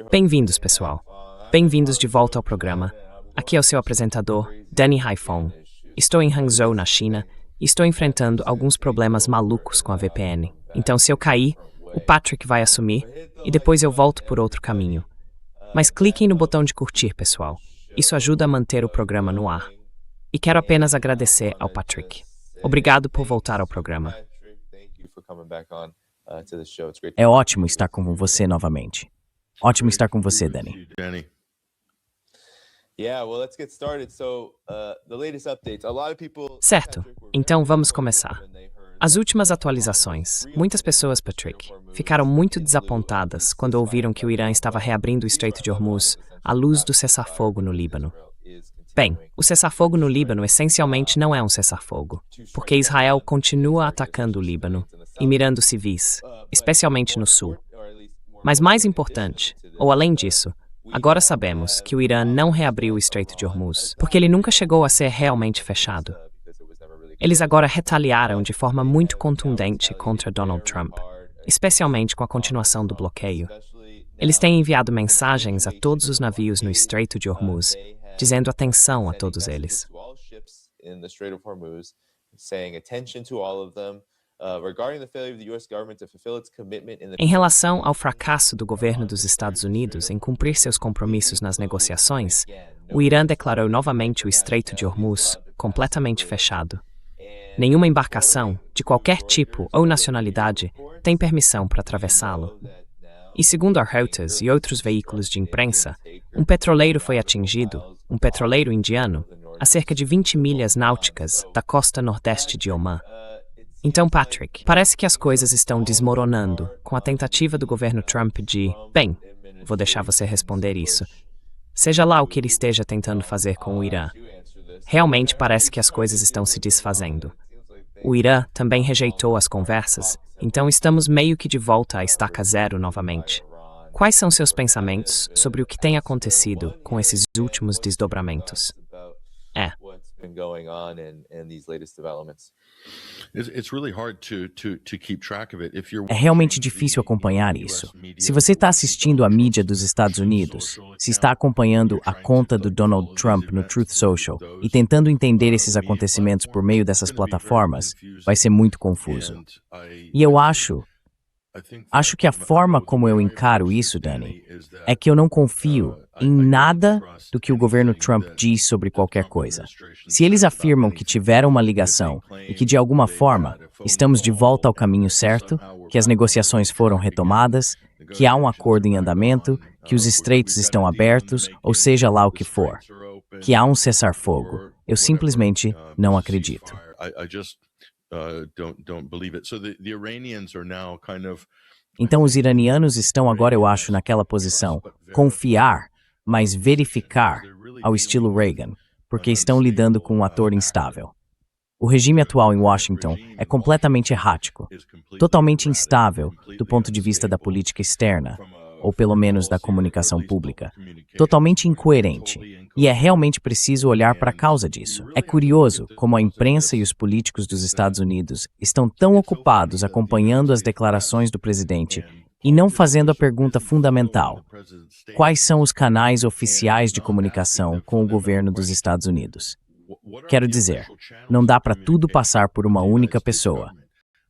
Bem-vindos, pessoal. Bem-vindos de volta ao programa. Aqui é o seu apresentador, Danny Haifong. Estou em Hangzhou, na China, e estou enfrentando alguns problemas malucos com a VPN. Então, se eu cair, o Patrick vai assumir e depois eu volto por outro caminho. Mas cliquem no botão de curtir, pessoal. Isso ajuda a manter o programa no ar. E quero apenas agradecer ao Patrick. Obrigado por voltar ao programa. É ótimo estar com você novamente. Ótimo estar com você, Danny. Certo, então vamos começar. As últimas atualizações. Muitas pessoas, Patrick, ficaram muito desapontadas quando ouviram que o Irã estava reabrindo o Estreito de Hormuz à luz do cessar-fogo no Líbano. Bem, o cessar-fogo no Líbano essencialmente não é um cessar-fogo, porque Israel continua atacando o Líbano e mirando civis, especialmente no sul. Mas mais importante, ou além disso, agora sabemos que o Irã não reabriu o Estreito de Hormuz, porque ele nunca chegou a ser realmente fechado. Eles agora retaliaram de forma muito contundente contra Donald Trump, especialmente com a continuação do bloqueio. Eles têm enviado mensagens a todos os navios no Estreito de Hormuz, dizendo atenção a todos eles. Em relação ao fracasso do governo dos Estados Unidos em cumprir seus compromissos nas negociações, o Irã declarou novamente o Estreito de Hormuz completamente fechado. Nenhuma embarcação, de qualquer tipo ou nacionalidade, tem permissão para atravessá-lo. E segundo a Reuters e outros veículos de imprensa, um petroleiro foi atingido, um petroleiro indiano, a cerca de 20 milhas náuticas da costa nordeste de Omã. Então, Patrick, parece que as coisas estão desmoronando com a tentativa do governo Trump de... Bem, vou deixar você responder isso. Seja lá o que ele esteja tentando fazer com o Irã. Realmente parece que as coisas estão se desfazendo. O Irã também rejeitou as conversas, então estamos meio que de volta à estaca zero novamente. Quais são seus pensamentos sobre o que tem acontecido com esses últimos desdobramentos? É realmente difícil acompanhar isso. Se você está assistindo à mídia dos Estados Unidos, se está acompanhando a conta do Donald Trump no Truth Social e tentando entender esses acontecimentos por meio dessas plataformas, vai ser muito confuso. E eu acho que a forma como eu encaro isso, Danny, é que eu não confio em nada do que o governo Trump diz sobre qualquer coisa. Se eles afirmam que tiveram uma ligação e que, de alguma forma, estamos de volta ao caminho certo, que as negociações foram retomadas, que há um acordo em andamento, que os estreitos estão abertos, ou seja lá o que for, que há um cessar-fogo, eu simplesmente não acredito. Então os iranianos estão agora, eu acho, naquela posição, confiar, mas verificar, ao estilo Reagan, porque estão lidando com um ator instável. O regime atual em Washington é completamente errático, totalmente instável do ponto de vista da política externa, ou pelo menos da comunicação pública, totalmente incoerente, e é realmente preciso olhar para a causa disso. É curioso como a imprensa e os políticos dos Estados Unidos estão tão ocupados acompanhando as declarações do presidente e não fazendo a pergunta fundamental: quais são os canais oficiais de comunicação com o governo dos Estados Unidos? Quero dizer, não dá para tudo passar por uma única pessoa,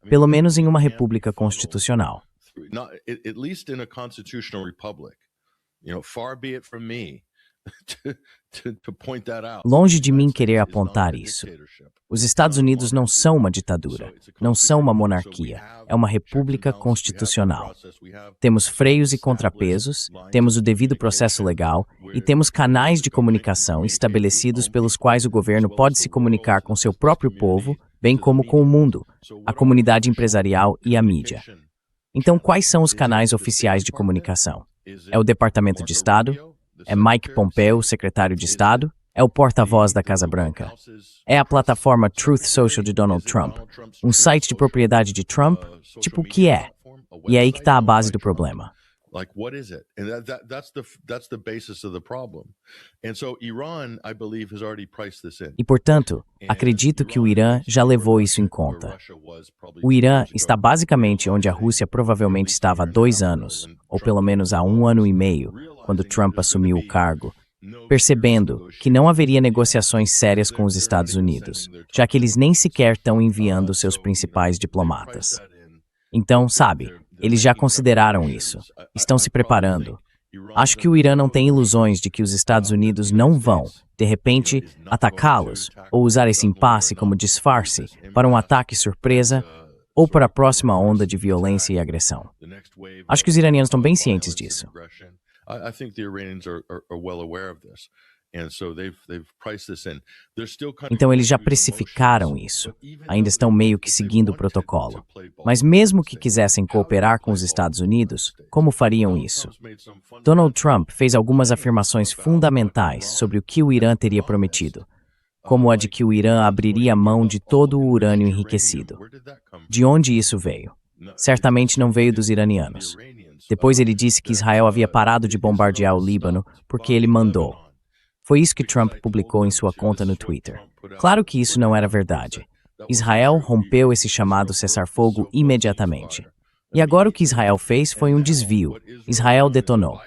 pelo menos em uma república constitucional. Longe de mim querer apontar isso. Os Estados Unidos não são uma ditadura, não são uma monarquia, é uma república constitucional. Temos freios e contrapesos, temos o devido processo legal e temos canais de comunicação estabelecidos pelos quais o governo pode se comunicar com seu próprio povo, bem como com o mundo, a comunidade empresarial e a mídia. Então, quais são os canais oficiais de comunicação? É o Departamento de Estado? É Mike Pompeo, secretário de Estado? É o porta-voz da Casa Branca? É a plataforma Truth Social de Donald Trump? Um site de propriedade de Trump? Tipo, o que é? E é aí que está a base do problema. Like, what is it? And that's the basis of the problem. And so Iran, I believe, has already priced this in. E, portanto, acredito que o Irã já levou isso em conta. O Irã está basicamente onde a Rússia provavelmente estava há 2 anos, ou pelo menos há 1 ano e meio, quando Trump assumiu o cargo, percebendo que não haveria negociações sérias com os Estados Unidos, já que eles nem sequer estão enviando seus principais diplomatas. Então, sabe, eles já consideraram isso, estão se preparando. Acho que o Irã não tem ilusões de que os Estados Unidos não vão, de repente, atacá-los ou usar esse impasse como disfarce para um ataque surpresa ou para a próxima onda de violência e agressão. Acho que os iranianos estão bem cientes disso. Então eles já precificaram isso. Ainda estão meio que seguindo o protocolo. Mas mesmo que quisessem cooperar com os Estados Unidos, como fariam isso? Donald Trump fez algumas afirmações fundamentais sobre o que o Irã teria prometido, como a de que o Irã abriria mão de todo o urânio enriquecido. De onde isso veio? Certamente não veio dos iranianos. Depois ele disse que Israel havia parado de bombardear o Líbano porque ele mandou. Foi isso que Trump publicou em sua conta no Twitter. Claro que isso não era verdade. Israel rompeu esse chamado cessar-fogo imediatamente. E agora o que Israel fez foi um desvio. Israel detonou.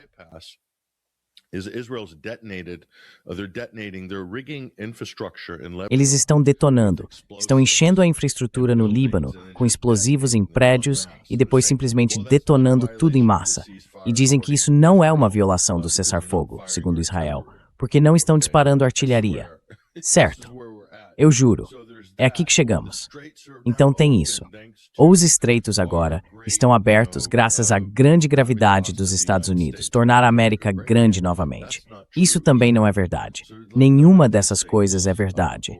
Eles estão detonando, estão enchendo a infraestrutura no Líbano com explosivos em prédios e depois simplesmente detonando tudo em massa. E dizem que isso não é uma violação do cessar-fogo, segundo Israel, porque não estão disparando artilharia. Certo. Eu juro. É aqui que chegamos. Então tem isso. Ou os estreitos agora estão abertos graças à grande gravidade dos Estados Unidos, tornar a América grande novamente. Isso também não é verdade. Nenhuma dessas coisas é verdade.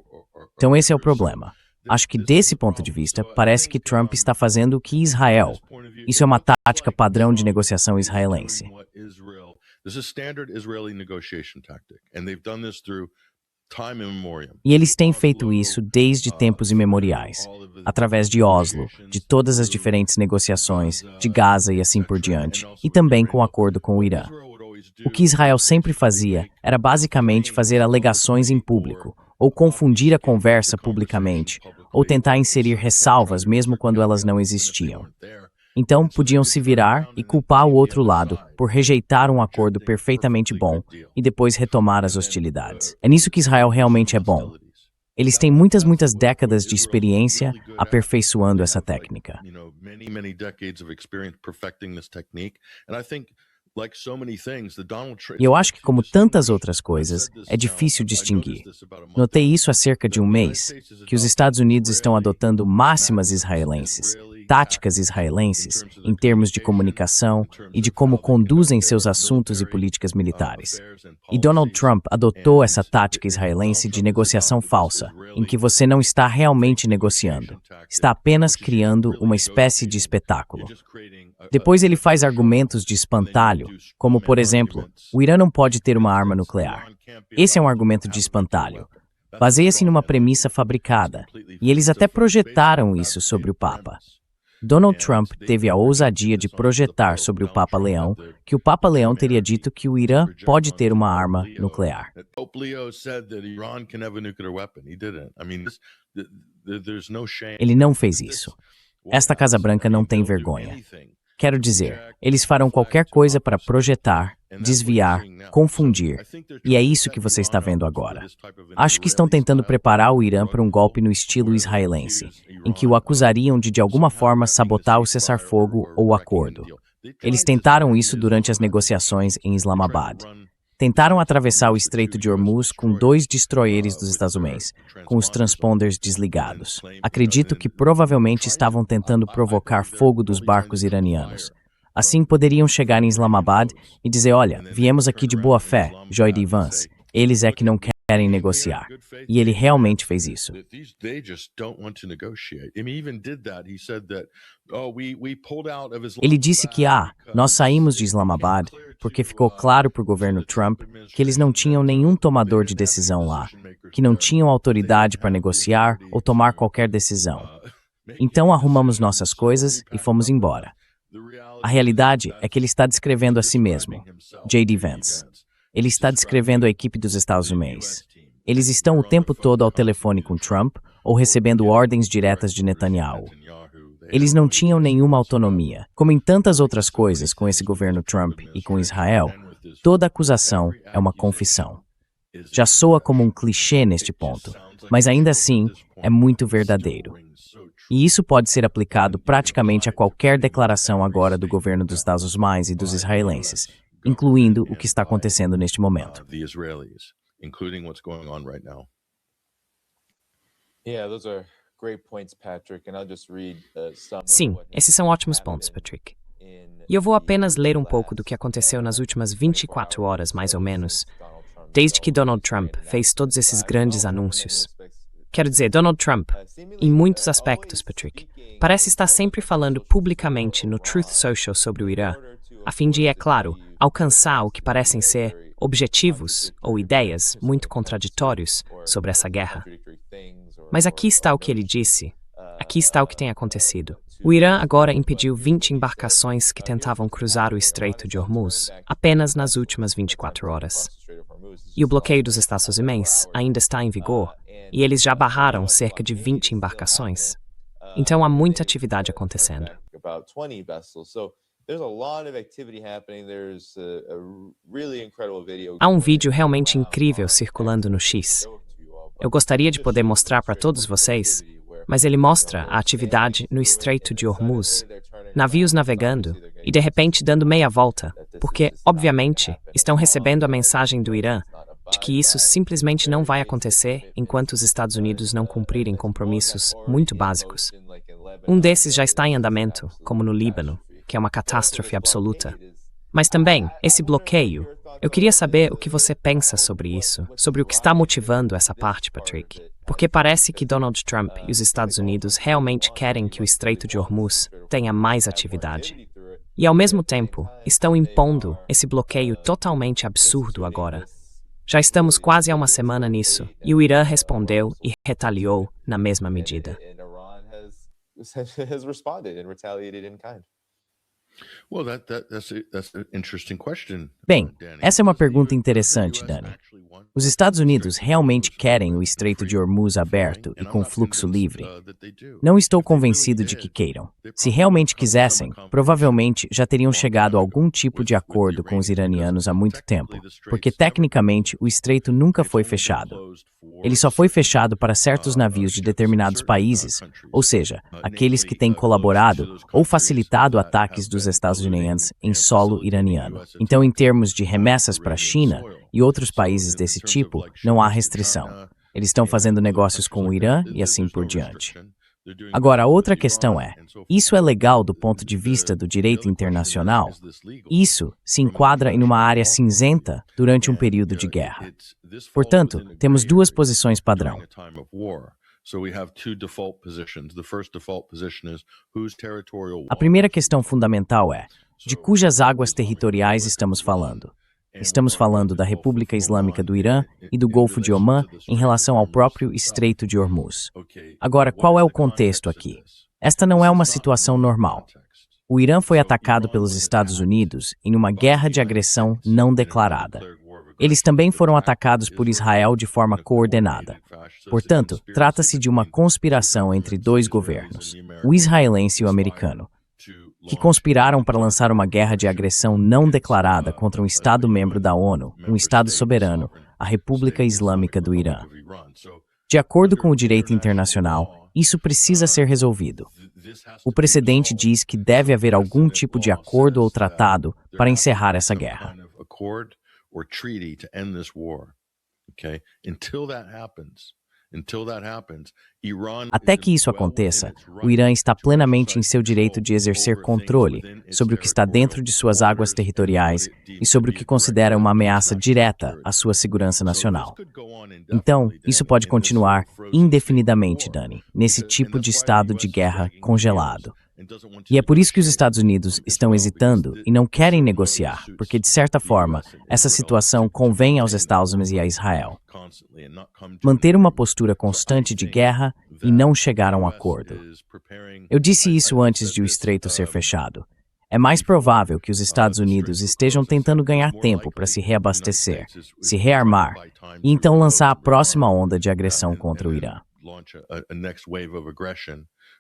Então esse é o problema. Acho que desse ponto de vista, parece que Trump está fazendo o que Israel. Isso é uma tática padrão de negociação israelense. E eles têm feito isso desde tempos imemoriais, através de Oslo, de todas as diferentes negociações, de Gaza e assim por diante, e também com o acordo com o Irã. O que Israel sempre fazia era basicamente fazer alegações em público, ou confundir a conversa publicamente, ou tentar inserir ressalvas mesmo quando elas não existiam. Então, podiam se virar e culpar o outro lado por rejeitar um acordo perfeitamente bom e depois retomar as hostilidades. É nisso que Israel realmente é bom. Eles têm muitas décadas de experiência aperfeiçoando essa técnica. E eu acho que, como tantas outras coisas, é difícil distinguir. Notei isso há cerca de um mês, que os Estados Unidos estão adotando máximas israelenses, táticas israelenses, em termos de comunicação e de como conduzem seus assuntos e políticas militares. E Donald Trump adotou essa tática israelense de negociação falsa, em que você não está realmente negociando, está apenas criando uma espécie de espetáculo. Depois ele faz argumentos de espantalho, como, por exemplo, o Irã não pode ter uma arma nuclear. Esse é um argumento de espantalho. Baseia-se numa premissa fabricada, e eles até projetaram isso sobre o Papa. Donald Trump teve a ousadia de projetar sobre o Papa Leão que o Papa Leão teria dito que o Irã pode ter uma arma nuclear. Ele não fez isso. Esta Casa Branca não tem vergonha. Quero dizer, eles farão qualquer coisa para projetar, desviar, confundir. E é isso que você está vendo agora. Acho que estão tentando preparar o Irã para um golpe no estilo israelense, em que o acusariam de alguma forma sabotar o cessar-fogo ou o acordo. Eles tentaram isso durante as negociações em Islamabad. Tentaram atravessar o Estreito de Hormuz com 2 destroyers dos Estados Unidos, com os transponders desligados. Acredito que provavelmente estavam tentando provocar fogo dos barcos iranianos. Assim poderiam chegar em Islamabad e dizer, olha, viemos aqui de boa fé, J.D. Vance, eles é que não querem negociar. E ele realmente fez isso. Ele disse que, nós saímos de Islamabad porque ficou claro para o governo Trump que eles não tinham nenhum tomador de decisão lá, que não tinham autoridade para negociar ou tomar qualquer decisão. Então arrumamos nossas coisas e fomos embora. A realidade é que ele está descrevendo a si mesmo, J.D. Vance. Ele está descrevendo a equipe dos Estados Unidos. Eles estão o tempo todo ao telefone com Trump ou recebendo ordens diretas de Netanyahu. Eles não tinham nenhuma autonomia. Como em tantas outras coisas com esse governo Trump e com Israel, toda acusação é uma confissão. Já soa como um clichê neste ponto, mas ainda assim é muito verdadeiro. E isso pode ser aplicado praticamente a qualquer declaração agora do governo dos Estados Unidos e dos israelenses, incluindo o que está acontecendo neste momento. Sim, esses são ótimos pontos, Patrick. E eu vou apenas ler um pouco do que aconteceu nas últimas 24 horas, mais ou menos, desde que Donald Trump fez todos esses grandes anúncios. Quero dizer, Donald Trump, em muitos aspectos, Patrick, parece estar sempre falando publicamente no Truth Social sobre o Irã, a fim de, é claro, alcançar o que parecem ser objetivos ou ideias muito contraditórios sobre essa guerra. Mas aqui está o que ele disse, aqui está o que tem acontecido. O Irã agora impediu 20 embarcações que tentavam cruzar o Estreito de Hormuz apenas nas últimas 24 horas. E o bloqueio dos Estados Unidos ainda está em vigor, e eles já barraram cerca de 20 embarcações. Então há muita atividade acontecendo. Há um vídeo realmente incrível circulando no X. Eu gostaria de poder mostrar para todos vocês, mas ele mostra a atividade no Estreito de Hormuz, navios navegando e de repente dando meia volta, porque, obviamente, estão recebendo a mensagem do Irã de que isso simplesmente não vai acontecer enquanto os Estados Unidos não cumprirem compromissos muito básicos. Um desses já está em andamento, como no Líbano, que é uma catástrofe absoluta. Mas também, esse bloqueio, eu queria saber o que você pensa sobre isso, sobre o que está motivando essa parte, Patrick. Porque parece que Donald Trump e os Estados Unidos realmente querem que o Estreito de Hormuz tenha mais atividade. E, ao mesmo tempo, estão impondo esse bloqueio totalmente absurdo agora. Já estamos quase há uma semana nisso, e o Irã respondeu e retaliou na mesma medida. Bem, essa é uma pergunta interessante, Dani. Os Estados Unidos realmente querem o Estreito de Hormuz aberto e com fluxo livre? Não estou convencido de que queiram. Se realmente quisessem, provavelmente já teriam chegado a algum tipo de acordo com os iranianos há muito tempo, porque tecnicamente o estreito nunca foi fechado. Ele só foi fechado para certos navios de determinados países, ou seja, aqueles que têm colaborado ou facilitado ataques dos Estados Unidos em solo iraniano. Então, em termos de remessas para a China e outros países desse tipo, não há restrição. Eles estão fazendo negócios com o Irã e assim por diante. Agora, a outra questão é, isso é legal do ponto de vista do direito internacional? Isso se enquadra em uma área cinzenta durante um período de guerra. Portanto, temos duas posições padrão. A primeira questão fundamental é, de cujas águas territoriais estamos falando? Estamos falando da República Islâmica do Irã e do Golfo de Omã em relação ao próprio Estreito de Hormuz. Agora, qual é o contexto aqui? Esta não é uma situação normal. O Irã foi atacado pelos Estados Unidos em uma guerra de agressão não declarada. Eles também foram atacados por Israel de forma coordenada. Portanto, trata-se de uma conspiração entre dois governos, o israelense e o americano, que conspiraram para lançar uma guerra de agressão não declarada contra um Estado-membro da ONU, um Estado soberano, a República Islâmica do Irã. De acordo com o direito internacional, isso precisa ser resolvido. O precedente diz que deve haver algum tipo de acordo ou tratado para encerrar essa guerra. Até que isso aconteça, o Irã está plenamente em seu direito de exercer controle sobre o que está dentro de suas águas territoriais e sobre o que considera uma ameaça direta à sua segurança nacional. Então, isso pode continuar indefinidamente, Dani, nesse tipo de estado de guerra congelado. E é por isso que os Estados Unidos estão hesitando e não querem negociar, porque, de certa forma, essa situação convém aos Estados Unidos e a Israel. Manter uma postura constante de guerra e não chegar a um acordo. Eu disse isso antes de o estreito ser fechado. É mais provável que os Estados Unidos estejam tentando ganhar tempo para se reabastecer, se rearmar, e então lançar a próxima onda de agressão contra o Irã.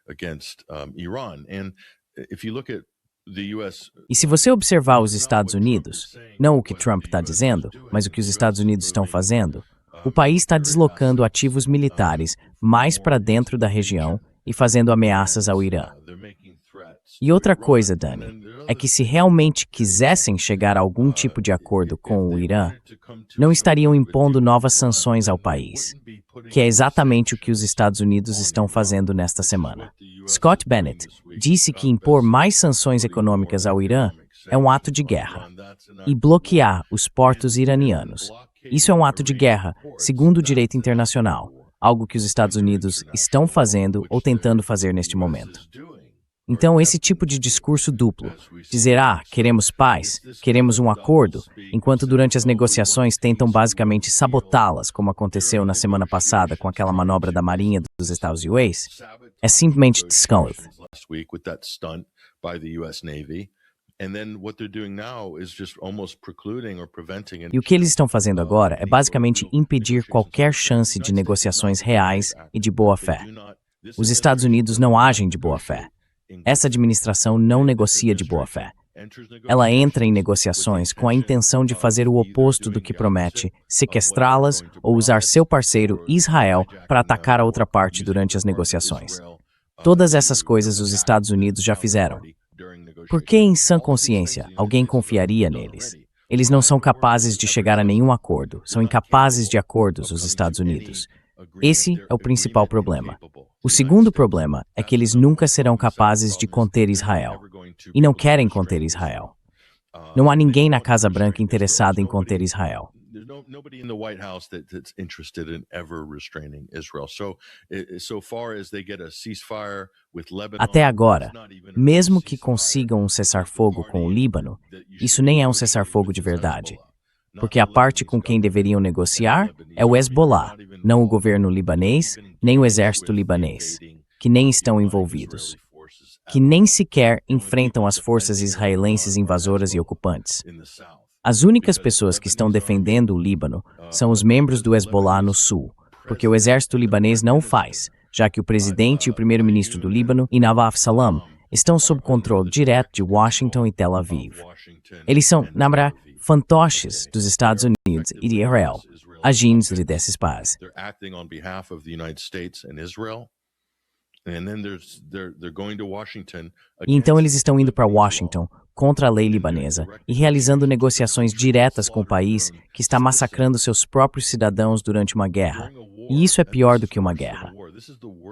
against Iran. And if you look at the US, E se você observar os Estados Unidos, não o que Trump está dizendo, mas o que os Estados Unidos estão fazendo, o país está deslocando ativos militares mais para dentro da região e fazendo ameaças ao Irã. E outra coisa, Dani, é que se realmente quisessem chegar a algum tipo de acordo com o Irã, não estariam impondo novas sanções ao país, que é exatamente o que os Estados Unidos estão fazendo nesta semana. Scott Bennett disse que impor mais sanções econômicas ao Irã é um ato de guerra, e bloquear os portos iranianos. Isso é um ato de guerra, segundo o direito internacional, algo que os Estados Unidos estão fazendo ou tentando fazer neste momento. Então, esse tipo de discurso duplo, dizer, queremos paz, queremos um acordo, enquanto durante as negociações tentam basicamente sabotá-las, como aconteceu na semana passada com aquela manobra da Marinha dos Estados Unidos, é simplesmente descalço. E o que eles estão fazendo agora é basicamente impedir qualquer chance de negociações reais e de boa-fé. Os Estados Unidos não agem de boa-fé. Essa administração não negocia de boa-fé. Ela entra em negociações com a intenção de fazer o oposto do que promete, sequestrá-las ou usar seu parceiro, Israel, para atacar a outra parte durante as negociações. Todas essas coisas os Estados Unidos já fizeram. Por que, em sã consciência, alguém confiaria neles? Eles não são capazes de chegar a nenhum acordo, são incapazes de acordos, os Estados Unidos. Esse é o principal problema. O segundo problema é que eles nunca serão capazes de conter Israel. E não querem conter Israel. Não há ninguém na Casa Branca interessado em conter Israel. Até agora, mesmo que consigam um cessar-fogo com o Líbano, isso nem é um cessar-fogo de verdade. Porque a parte com quem deveriam negociar é o Hezbollah, não o governo libanês, nem o exército libanês, que nem estão envolvidos, que nem sequer enfrentam as forças israelenses invasoras e ocupantes. As únicas pessoas que estão defendendo o Líbano são os membros do Hezbollah no sul, porque o exército libanês não o faz, já que o presidente e o primeiro-ministro do Líbano, Nawaf Salam, estão sob controle direto de Washington e Tel Aviv. Eles são, na verdade, fantoches dos Estados Unidos e de Israel, agindo desses países. E então eles estão indo para Washington contra a lei libanesa e realizando negociações diretas com o país que está massacrando seus próprios cidadãos durante uma guerra. E isso é pior do que uma guerra.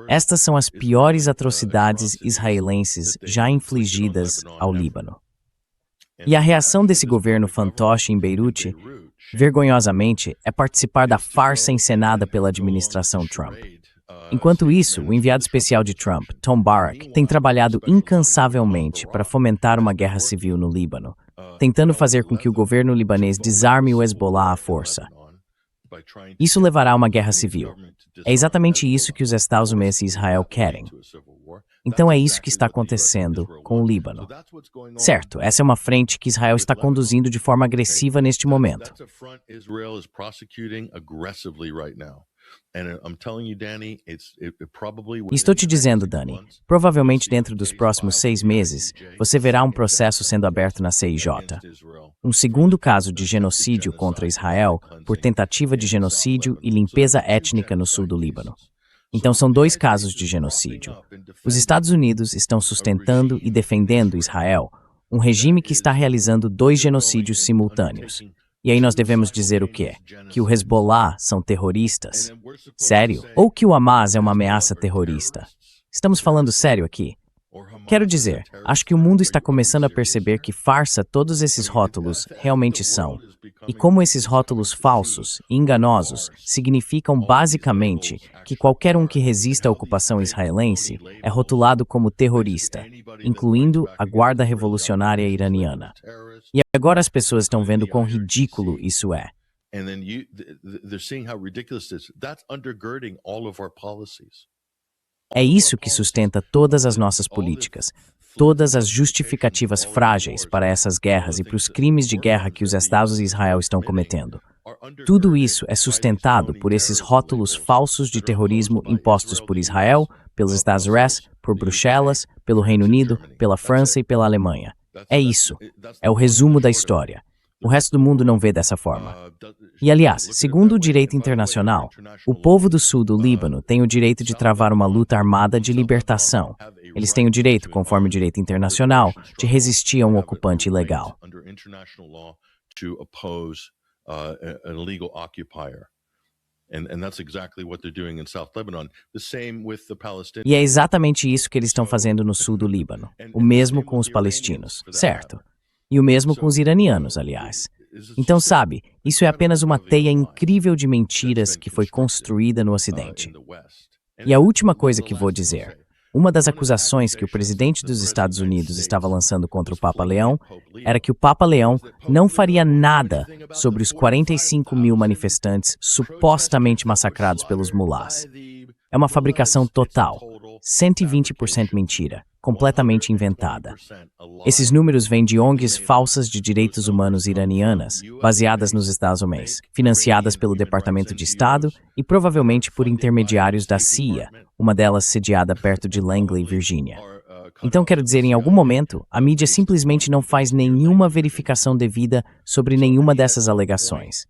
Estas são as piores atrocidades israelenses já infligidas ao Líbano. E a reação desse governo fantoche em Beirute, vergonhosamente, é participar da farsa encenada pela administração Trump. Enquanto isso, o enviado especial de Trump, Tom Barrack, tem trabalhado incansavelmente para fomentar uma guerra civil no Líbano, tentando fazer com que o governo libanês desarme o Hezbollah à força. Isso levará a uma guerra civil. É exatamente isso que os Estados Unidos e Israel querem. Então é isso que está acontecendo com o Líbano. Certo, essa é uma frente que Israel está conduzindo de forma agressiva neste momento. E estou te dizendo, Dani, provavelmente dentro dos próximos 6 meses, você verá um processo sendo aberto na CIJ. Um segundo caso de genocídio contra Israel por tentativa de genocídio e limpeza étnica no sul do Líbano. Então são 2 casos de genocídio. Os Estados Unidos estão sustentando e defendendo Israel, um regime que está realizando 2 genocídios simultâneos. E aí nós devemos dizer o quê? Que o Hezbollah são terroristas? Sério? Ou que o Hamas é uma ameaça terrorista? Estamos falando sério aqui? Quero dizer, acho que o mundo está começando a perceber que farsa todos esses rótulos realmente são. E como esses rótulos falsos e enganosos significam basicamente que qualquer um que resista à ocupação israelense é rotulado como terrorista, incluindo a Guarda Revolucionária Iraniana. E agora as pessoas estão vendo quão ridículo isso é. É isso que sustenta todas as nossas políticas, todas as justificativas frágeis para essas guerras e para os crimes de guerra que os Estados e Israel estão cometendo. Tudo isso é sustentado por esses rótulos falsos de terrorismo impostos por Israel, pelos Estados Unidos, por Bruxelas, pelo Reino Unido, pela França e pela Alemanha. É isso. É o resumo da história. O resto do mundo não vê dessa forma. E, aliás, segundo o direito internacional, o povo do sul do Líbano tem o direito de travar uma luta armada de libertação. Eles têm o direito, conforme o direito internacional, de resistir a um ocupante ilegal. E é exatamente isso que eles estão fazendo no sul do Líbano. O mesmo com os palestinos, certo? E o mesmo com os iranianos, aliás. Então, sabe, isso é apenas uma teia incrível de mentiras que foi construída no Ocidente. E a última coisa que vou dizer. Uma das acusações que o presidente dos Estados Unidos estava lançando contra o Papa Leão era que o Papa Leão não faria nada sobre os 45 mil manifestantes supostamente massacrados pelos mulás. É uma fabricação total, 120% mentira, completamente inventada. Esses números vêm de ONGs falsas de direitos humanos iranianas, baseadas nos Estados Unidos, financiadas pelo Departamento de Estado e provavelmente por intermediários da CIA, uma delas sediada perto de Langley, Virgínia. Então, quero dizer, em algum momento, a mídia simplesmente não faz nenhuma verificação devida sobre nenhuma dessas alegações.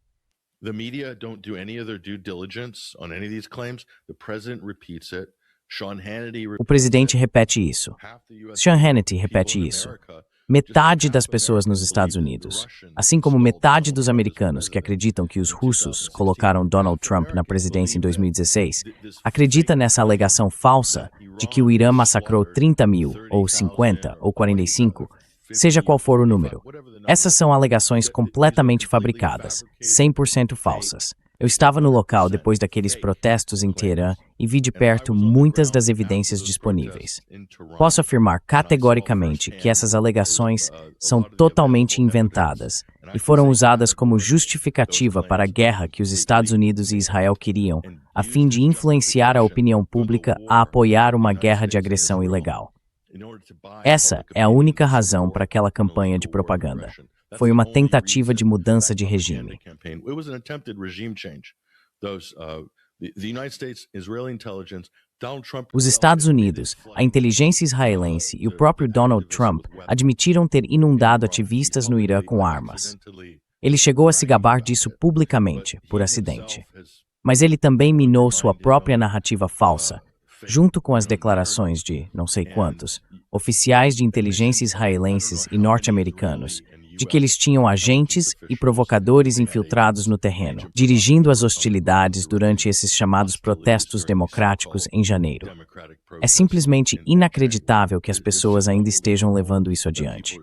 The media don't do any of their due diligence on any of these claims. The president repeats it. Sean Hannity O presidente repete isso. Sean Hannity repete isso. Metade das pessoas nos Estados Unidos, assim como metade dos americanos que acreditam que os russos colocaram Donald Trump na presidência em 2016, acredita nessa alegação falsa de que o Irã massacrou 30 mil, ou 50, ou 45, seja qual for o número. Essas são alegações completamente fabricadas, 100% falsas. Eu estava no local depois daqueles protestos em Teherã e vi de perto muitas das evidências disponíveis. Posso afirmar categoricamente que essas alegações são totalmente inventadas e foram usadas como justificativa para a guerra que os Estados Unidos e Israel queriam, a fim de influenciar a opinião pública a apoiar uma guerra de agressão ilegal. Essa é a única razão para aquela campanha de propaganda. Foi uma tentativa de mudança de regime. Os Estados Unidos, a inteligência israelense e o próprio Donald Trump admitiram ter inundado ativistas no Irã com armas. Ele chegou a se gabar disso publicamente, por acidente. Mas ele também minou sua própria narrativa falsa, junto com as declarações de, não sei quantos, oficiais de inteligência israelenses e norte-americanos, de que eles tinham agentes e provocadores infiltrados no terreno, dirigindo as hostilidades durante esses chamados protestos democráticos em janeiro. É simplesmente inacreditável que as pessoas ainda estejam levando isso adiante.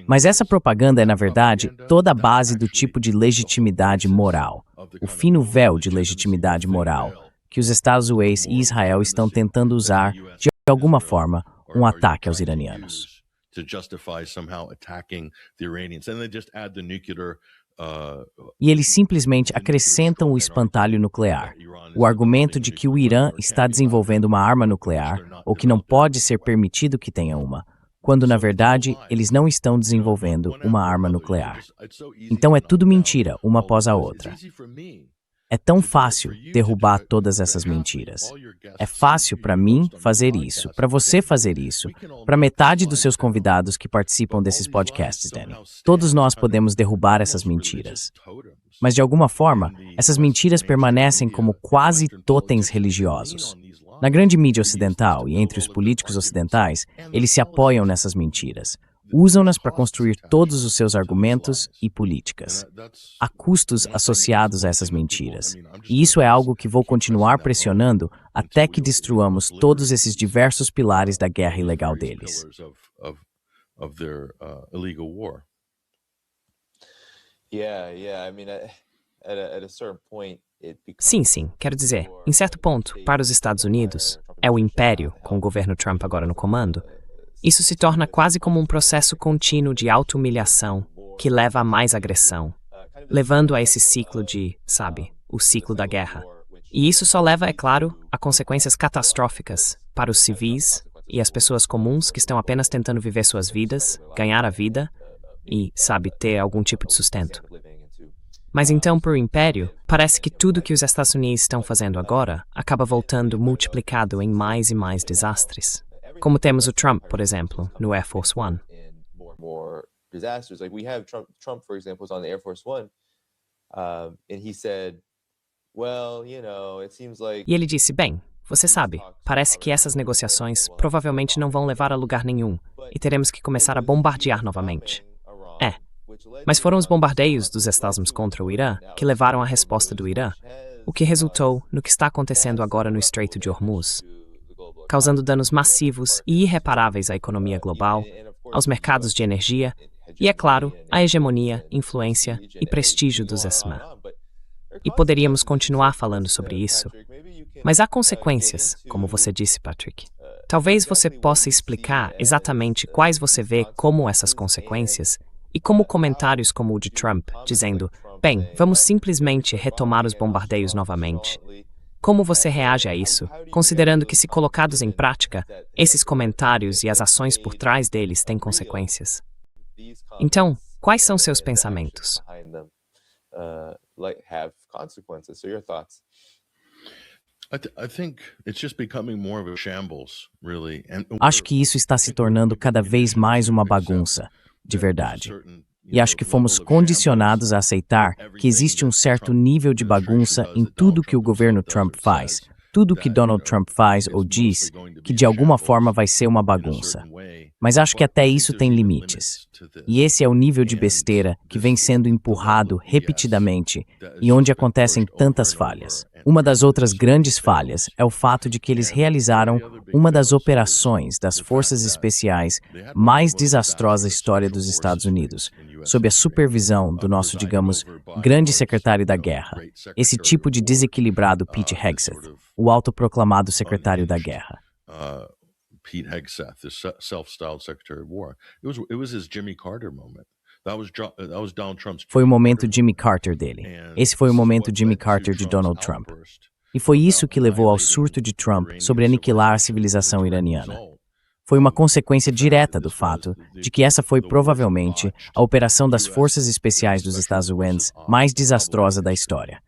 Mas essa propaganda é, na verdade, toda a base do tipo de legitimidade moral, o fino véu de legitimidade moral, que os Estados Unidos e Israel estão tentando usar, de alguma forma, um ataque aos iranianos. E eles simplesmente acrescentam o espantalho nuclear, o argumento de que o Irã está desenvolvendo uma arma nuclear ou que não pode ser permitido que tenha uma, quando na verdade eles não estão desenvolvendo uma arma nuclear. Então é tudo mentira, uma após a outra. É tão fácil derrubar todas essas mentiras. É fácil para mim fazer isso, para você fazer isso, para metade dos seus convidados que participam desses podcasts, Danny. Todos nós podemos derrubar essas mentiras. Mas de alguma forma, essas mentiras permanecem como quase totens religiosos. Na grande mídia ocidental e entre os políticos ocidentais, eles se apoiam nessas mentiras. Usam-nas para construir todos os seus argumentos e políticas. Há custos associados a essas mentiras. E isso é algo que vou continuar pressionando até que destruamos todos esses diversos pilares da guerra ilegal deles. Sim, quero dizer, em certo ponto, para os Estados Unidos, é o império, com o governo Trump agora no comando, isso se torna quase como um processo contínuo de auto-humilhação que leva a mais agressão, levando a esse ciclo de, o ciclo da guerra. E isso só leva, é claro, a consequências catastróficas para os civis e as pessoas comuns que estão apenas tentando viver suas vidas, ganhar a vida e, ter algum tipo de sustento. Mas então, para o Império, parece que tudo que os Estados Unidos estão fazendo agora acaba voltando multiplicado em mais e mais desastres. Como temos o Trump, por exemplo, no Air Force One. More disasters. Like we have Trump, for example, was on the Air Force One, and he said, well, it seems like... E ele disse, bem, você sabe, parece que essas negociações provavelmente não vão levar a lugar nenhum e teremos que começar a bombardear novamente. Mas foram os bombardeios dos Estados Unidos contra o Irã que levaram à resposta do Irã, o que resultou no que está acontecendo agora no Estreito de Hormuz, causando danos massivos e irreparáveis à economia global, aos mercados de energia e, é claro, à hegemonia, influência e prestígio dos ESMA. E poderíamos continuar falando sobre isso, mas há consequências, como você disse, Patrick. Talvez você possa explicar exatamente quais você vê como essas consequências e como comentários como o de Trump, dizendo, bem, vamos simplesmente retomar os bombardeios novamente. Como você reage a isso, considerando que, se colocados em prática, esses comentários e as ações por trás deles têm consequências? Então, quais são seus pensamentos? Acho que isso está se tornando cada vez mais uma bagunça, de verdade. E acho que fomos condicionados a aceitar que existe um certo nível de bagunça em tudo que o governo Trump faz, tudo que Donald Trump faz ou diz, que de alguma forma vai ser uma bagunça. Mas acho que até isso tem limites. E esse é o nível de besteira que vem sendo empurrado repetidamente e onde acontecem tantas falhas. Uma das outras grandes falhas é o fato de que eles realizaram uma das operações das forças especiais mais desastrosas da história dos Estados Unidos, sob a supervisão do nosso, digamos, grande secretário da guerra, esse tipo de desequilibrado Pete Hegseth, o autoproclamado secretário da guerra. Pete Hegseth, the self-styled Secretary of War. It was his Jimmy Carter moment. That was Donald Trump's. Foi o momento Jimmy Carter dele. Esse foi o momento Jimmy Carter de Donald Trump. E foi isso que levou ao surto de Trump sobre aniquilar a civilização iraniana. Foi uma consequência direta do fato de que essa foi provavelmente a operação das forças especiais dos Estados Unidos mais desastrosa da história.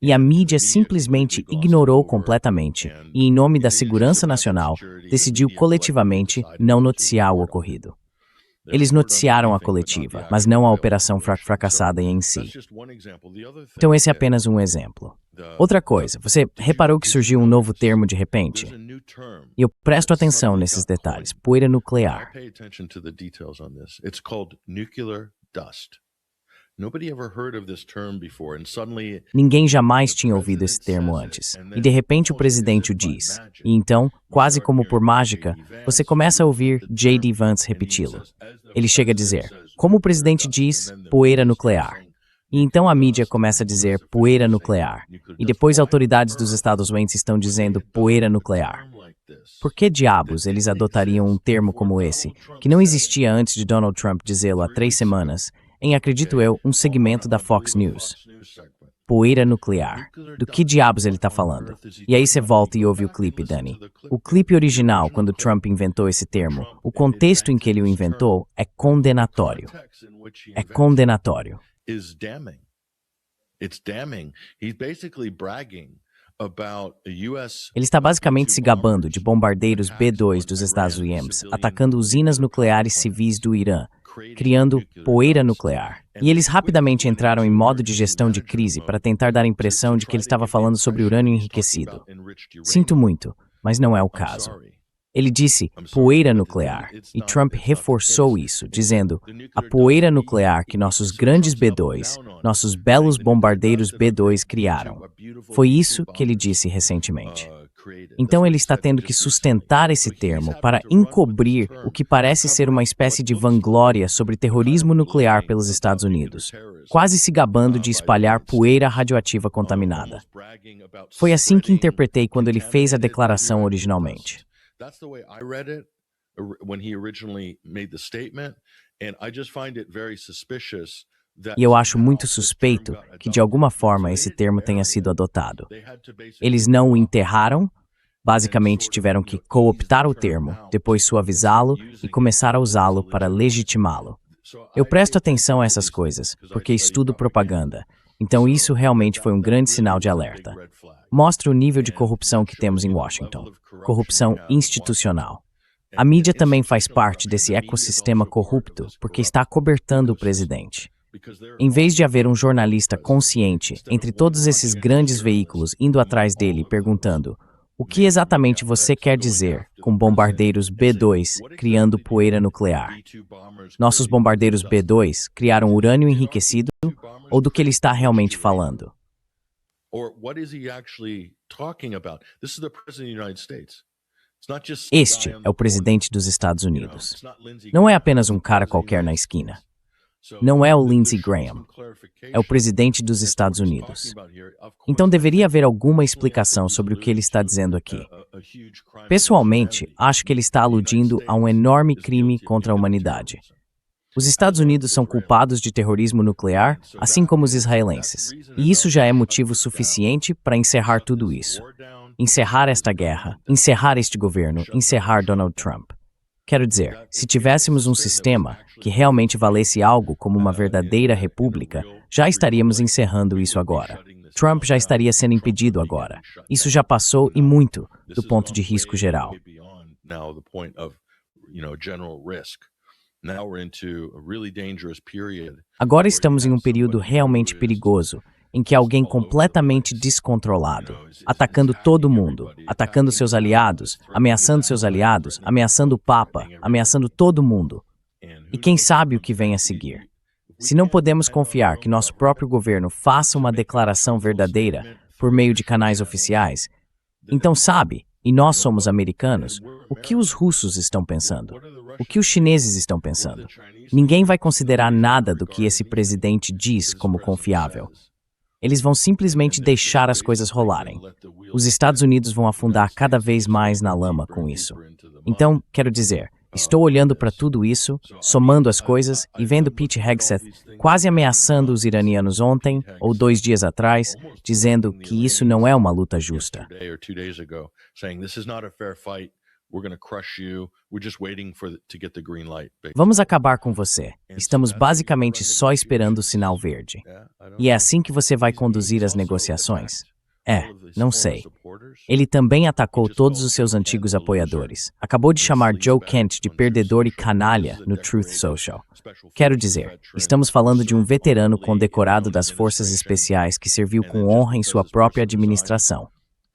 E a mídia simplesmente ignorou completamente e, em nome da segurança nacional, decidiu coletivamente não noticiar o ocorrido. Eles noticiaram a coletiva, mas não a operação fracassada em si. Então esse é apenas um exemplo. Outra coisa, você reparou que surgiu um novo termo de repente? E eu presto atenção nesses detalhes, poeira nuclear. Ninguém jamais tinha ouvido esse termo antes. E de repente o presidente o diz. E então, quase como por mágica, você começa a ouvir J.D. Vance repeti-lo. Ele chega a dizer, como o presidente diz, poeira nuclear. E então a mídia começa a dizer poeira nuclear. E depois autoridades dos Estados Unidos estão dizendo poeira nuclear. Por que diabos eles adotariam um termo como esse, que não existia antes de Donald Trump dizê-lo há 3 semanas, em, acredito eu, um segmento da Fox News? Poeira nuclear. Do que diabos ele está falando? E aí você volta e ouve o clipe, Dani. O clipe original, quando Trump inventou esse termo, o contexto em que ele o inventou é condenatório. É condenatório. Ele está basicamente se gabando de bombardeiros B-2 dos Estados Unidos, atacando usinas nucleares civis do Irã, criando poeira nuclear. E eles rapidamente entraram em modo de gestão de crise para tentar dar a impressão de que ele estava falando sobre urânio enriquecido. Sinto muito, mas não é o caso. Ele disse poeira nuclear, e Trump reforçou isso, dizendo a poeira nuclear que nossos grandes B-2, nossos belos bombardeiros B-2 criaram. Foi isso que ele disse recentemente. Então ele está tendo que sustentar esse termo para encobrir o que parece ser uma espécie de vanglória sobre terrorismo nuclear pelos Estados Unidos, quase se gabando de espalhar poeira radioativa contaminada. Foi assim que interpretei quando ele fez a declaração originalmente. That's the way I read it when he originally made the statement, and I just find it very suspicious. E eu acho muito suspeito que de alguma forma esse termo tenha sido adotado. Eles não o enterraram, basicamente tiveram que cooptar o termo, depois suavizá-lo e começar a usá-lo para legitimá-lo. Eu presto atenção a essas coisas, porque estudo propaganda. Então isso realmente foi um grande sinal de alerta. Mostra o nível de corrupção que temos em Washington. Corrupção institucional. A mídia também faz parte desse ecossistema corrupto porque está acobertando o presidente. Em vez de haver um jornalista consciente entre todos esses grandes veículos indo atrás dele perguntando o que exatamente você quer dizer com bombardeiros B-2 criando poeira nuclear? Nossos bombardeiros B-2 criaram urânio enriquecido ou do que ele está realmente falando? Este é o presidente dos Estados Unidos. Não é apenas um cara qualquer na esquina. Não é o Lindsey Graham. É o presidente dos Estados Unidos. Então deveria haver alguma explicação sobre o que ele está dizendo aqui. Pessoalmente, acho que ele está aludindo a um enorme crime contra a humanidade. Os Estados Unidos são culpados de terrorismo nuclear, assim como os israelenses. E isso já é motivo suficiente para encerrar tudo isso. Encerrar esta guerra, encerrar este governo, encerrar Donald Trump. Quero dizer, se tivéssemos um sistema que realmente valesse algo como uma verdadeira república, já estaríamos encerrando isso agora. Trump já estaria sendo impedido agora. Isso já passou e muito do ponto de risco geral. Agora estamos em um período realmente perigoso, em que alguém completamente descontrolado, atacando todo mundo, atacando seus aliados, ameaçando o Papa, ameaçando todo mundo. E quem sabe o que vem a seguir? Se não podemos confiar que nosso próprio governo faça uma declaração verdadeira por meio de canais oficiais, então sabe, e nós somos americanos, o que os russos estão pensando? O que os chineses estão pensando? Ninguém vai considerar nada do que esse presidente diz como confiável. Eles vão simplesmente deixar as coisas rolarem. Os Estados Unidos vão afundar cada vez mais na lama com isso. Então, quero dizer, estou olhando para tudo isso, somando as coisas e vendo Pete Hegseth quase ameaçando os iranianos ontem ou 2 dias atrás, dizendo que isso não é uma luta justa. Vamos acabar com você. Estamos basicamente só esperando o sinal verde. E é assim que você vai conduzir as negociações? Não sei. Ele também atacou todos os seus antigos apoiadores. Acabou de chamar Joe Kent de perdedor e canalha no Truth Social. Quero dizer, estamos falando de um veterano condecorado das Forças Especiais que serviu com honra em sua própria administração.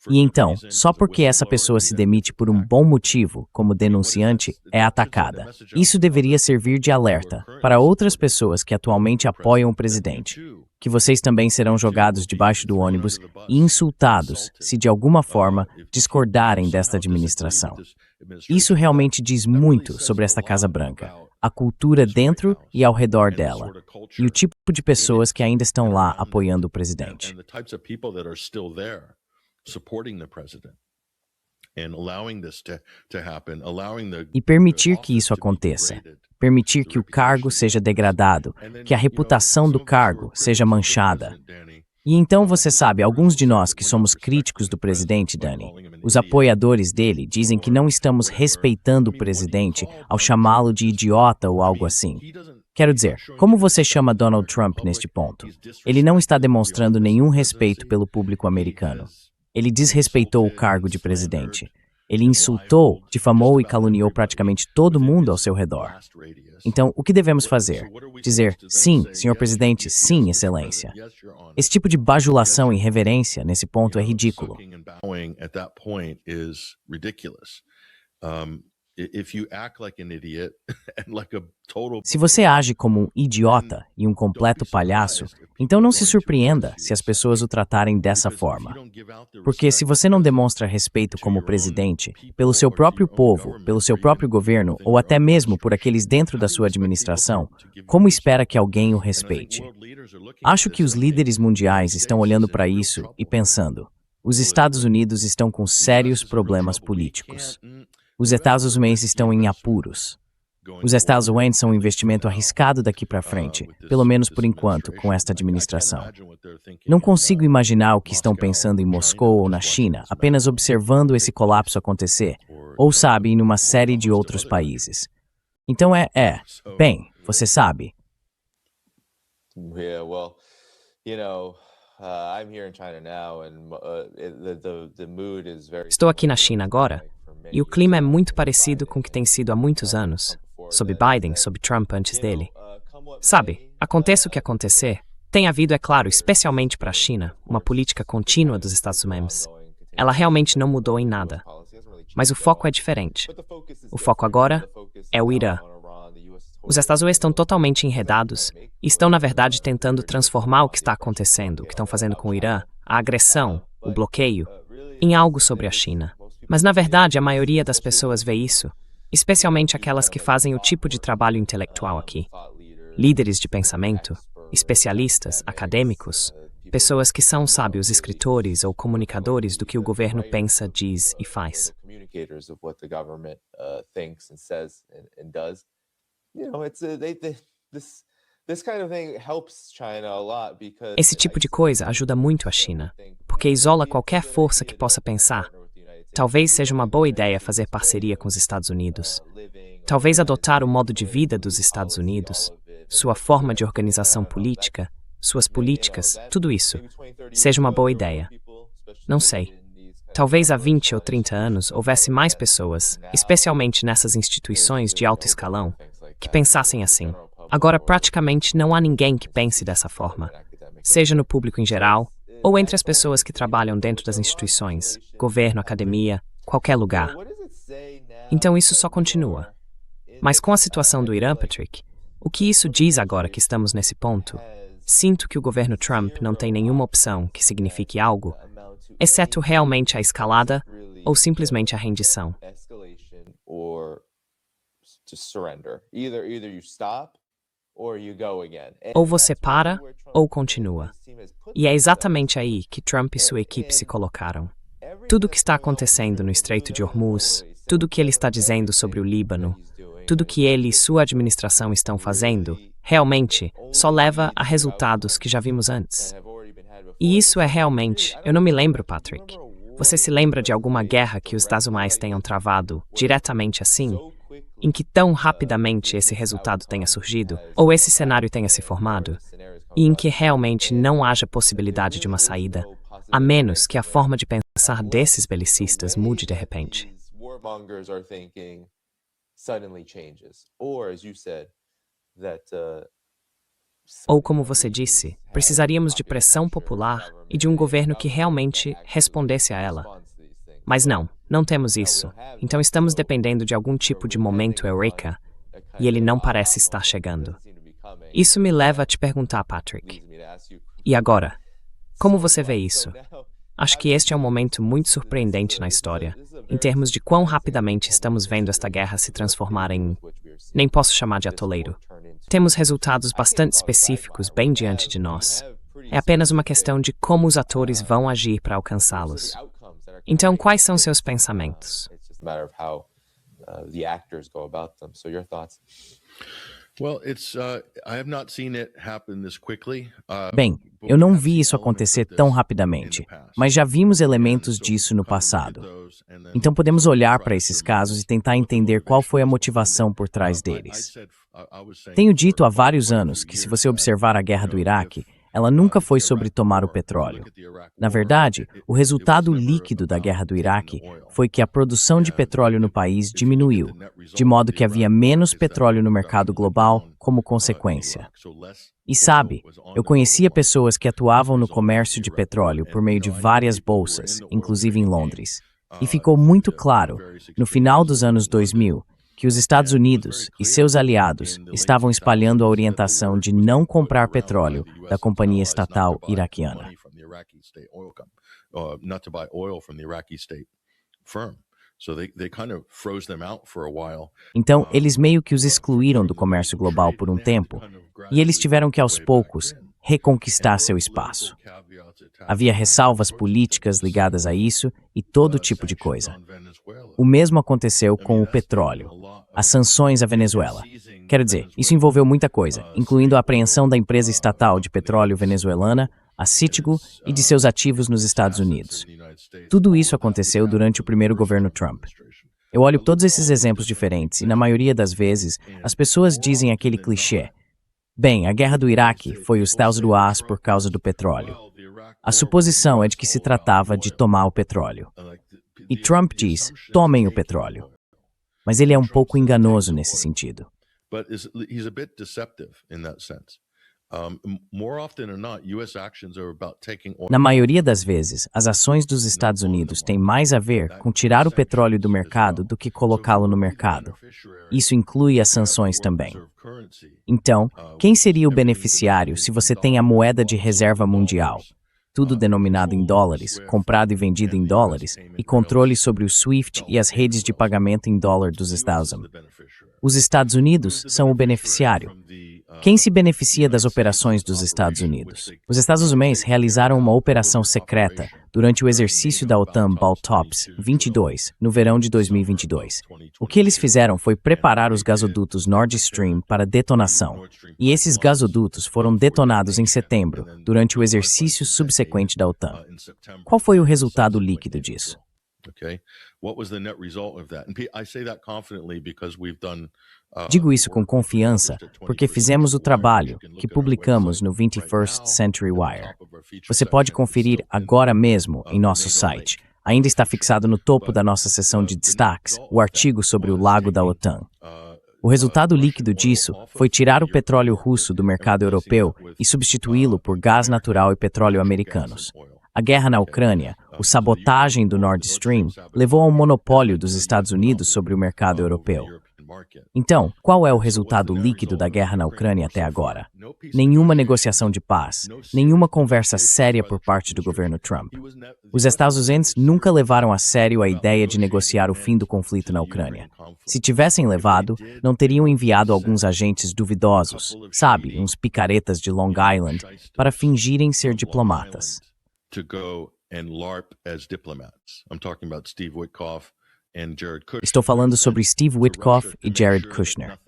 E então, só porque essa pessoa se demite por um bom motivo, como denunciante, é atacada. Isso deveria servir de alerta para outras pessoas que atualmente apoiam o presidente, que vocês também serão jogados debaixo do ônibus e insultados se de alguma forma discordarem desta administração. Isso realmente diz muito sobre esta Casa Branca, a cultura dentro e ao redor dela, e o tipo de pessoas que ainda estão lá apoiando o presidente. E permitir que isso aconteça. Permitir que o cargo seja degradado, que a reputação do cargo seja manchada. E então você sabe, alguns de nós que somos críticos do presidente, Dani, os apoiadores dele dizem que não estamos respeitando o presidente ao chamá-lo de idiota ou algo assim. Quero dizer, como você chama Donald Trump neste ponto? Ele não está demonstrando nenhum respeito pelo público americano. Ele desrespeitou o cargo de presidente. Ele insultou, difamou e caluniou praticamente todo mundo ao seu redor. Então, o que devemos fazer? Dizer, sim, senhor presidente, sim, excelência. Esse tipo de bajulação e reverência, nesse ponto, é ridículo. Se você age como um idiota e um completo palhaço, então não se surpreenda se as pessoas o tratarem dessa forma. Porque se você não demonstra respeito como presidente, pelo seu próprio povo, pelo seu próprio governo, ou até mesmo por aqueles dentro da sua administração, como espera que alguém o respeite? Acho que os líderes mundiais estão olhando para isso e pensando, os Estados Unidos estão com sérios problemas políticos. Os Estados Unidos estão em apuros. Os Estados Unidos são um investimento arriscado daqui para frente, pelo menos por enquanto, com esta administração. Não consigo imaginar o que estão pensando em Moscou ou na China, apenas observando esse colapso acontecer, ou sabe, em uma série de outros países. Então bem, você sabe. I'm here in China now, and the mood is very Estou aqui na China agora, e o clima é muito parecido com o que tem sido há muitos anos, sob Biden, sob Trump antes dele. Sabe, aconteça o que acontecer, tem havido, é claro, especialmente para a China, uma política contínua dos Estados Unidos. Ela realmente não mudou em nada. Mas o foco é diferente. O foco agora é o Irã. Os Estados Unidos estão totalmente enredados e estão, na verdade, tentando transformar o que está acontecendo, o que estão fazendo com o Irã, a agressão, o bloqueio, em algo sobre a China. Mas, na verdade, a maioria das pessoas vê isso, especialmente aquelas que fazem o tipo de trabalho intelectual aqui. Líderes de pensamento, especialistas, acadêmicos, pessoas que são, sabe, os escritores ou comunicadores do que o governo pensa, diz e faz. Esse tipo de coisa ajuda muito a China, porque isola qualquer força que possa pensar. Talvez seja uma boa ideia fazer parceria com os Estados Unidos. Talvez adotar o modo de vida dos Estados Unidos, sua forma de organização política, suas políticas, tudo isso, seja uma boa ideia. Não sei. Talvez há 20 ou 30 anos houvesse mais pessoas, especialmente nessas instituições de alto escalão, que pensassem assim. Agora praticamente não há ninguém que pense dessa forma, seja no público em geral, ou entre as pessoas que trabalham dentro das instituições, governo, academia, qualquer lugar. Então isso só continua. Mas com a situação do Irã, Patrick, o que isso diz agora que estamos nesse ponto? Sinto que o governo Trump não tem nenhuma opção que signifique algo, exceto realmente a escalada ou simplesmente a rendição. Ou você para ou continua. E é exatamente aí que Trump e sua equipe se colocaram. Tudo o que está acontecendo no Estreito de Hormuz, tudo o que ele está dizendo sobre o Líbano, tudo o que ele e sua administração estão fazendo, realmente só leva a resultados que já vimos antes. E isso é realmente, eu não me lembro, Patrick. Você se lembra de alguma guerra que os Estados Unidos tenham travado diretamente assim, em que tão rapidamente esse resultado tenha surgido, ou esse cenário tenha se formado, e em que realmente não haja possibilidade de uma saída, a menos que a forma de pensar desses belicistas mude de repente? Ou, como você disse, precisaríamos de pressão popular e de um governo que realmente respondesse a ela. Mas não temos isso. Então estamos dependendo de algum tipo de momento eureka, e ele não parece estar chegando. Isso me leva a te perguntar, Patrick. E agora? Como você vê isso? Acho que este é um momento muito surpreendente na história, em termos de quão rapidamente estamos vendo esta guerra se transformar em... nem posso chamar de atoleiro. Temos resultados bastante específicos bem diante de nós. É apenas uma questão de como os atores vão agir para alcançá-los. Então, quais são seus pensamentos? Bem, eu não vi isso acontecer tão rapidamente, mas já vimos elementos disso no passado. Então podemos olhar para esses casos e tentar entender qual foi a motivação por trás deles. Tenho dito há vários anos que, se você observar a guerra do Iraque, ela nunca foi sobre tomar o petróleo. Na verdade, o resultado líquido da guerra do Iraque foi que a produção de petróleo no país diminuiu, de modo que havia menos petróleo no mercado global como consequência. E sabe, eu conhecia pessoas que atuavam no comércio de petróleo por meio de várias bolsas, inclusive em Londres. E ficou muito claro, no final dos anos 2000, que os Estados Unidos e seus aliados estavam espalhando a orientação de não comprar petróleo da companhia estatal iraquiana. Então, eles meio que os excluíram do comércio global por um tempo, e eles tiveram que, aos poucos, reconquistar seu espaço. Havia ressalvas políticas ligadas a isso e todo tipo de coisa. O mesmo aconteceu com o petróleo, as sanções à Venezuela. Quero dizer, isso envolveu muita coisa, incluindo a apreensão da empresa estatal de petróleo venezuelana, a Citgo, e de seus ativos nos Estados Unidos. Tudo isso aconteceu durante o primeiro governo Trump. Eu olho todos esses exemplos diferentes e, na maioria das vezes, as pessoas dizem aquele clichê: Bem, a guerra do Iraque foi os taus do As por causa do petróleo. A suposição é de que se tratava de tomar o petróleo. E Trump diz, tomem o petróleo. Mas ele é um pouco enganoso nesse sentido. He's a bit deceptive in that sense. More often than not, US actions are about taking oil. Na maioria das vezes, as ações dos Estados Unidos têm mais a ver com tirar o petróleo do mercado do que colocá-lo no mercado. Isso inclui as sanções também. Então, quem seria o beneficiário se você tem a moeda de reserva mundial? Tudo denominado em dólares, comprado e vendido em dólares, e controle sobre o SWIFT e as redes de pagamento em dólar dos Estados Unidos. Os Estados Unidos são o beneficiário. Quem se beneficia das operações dos Estados Unidos? Os Estados Unidos realizaram uma operação secreta durante o exercício da OTAN Baltops 22, no verão de 2022. O que eles fizeram foi preparar os gasodutos Nord Stream para detonação. E esses gasodutos foram detonados em setembro, durante o exercício subsequente da OTAN. Qual foi o resultado líquido disso? Digo isso com confiança porque fizemos o trabalho que publicamos no 21st Century Wire. Você pode conferir agora mesmo em nosso site. Ainda está fixado no topo da nossa seção de destaques o artigo sobre o lago da OTAN. O resultado líquido disso foi tirar o petróleo russo do mercado europeu e substituí-lo por gás natural e petróleo americanos. A guerra na Ucrânia, a sabotagem do Nord Stream, levou ao monopólio dos Estados Unidos sobre o mercado europeu. Então, qual é o resultado líquido da guerra na Ucrânia até agora? Nenhuma negociação de paz, nenhuma conversa séria por parte do governo Trump. Os Estados Unidos nunca levaram a sério a ideia de negociar o fim do conflito na Ucrânia. Se tivessem levado, não teriam enviado alguns agentes duvidosos, sabe, uns picaretas de Long Island, para fingirem ser diplomatas. Estou falando sobre Steve Witkoff e Jared Kushner.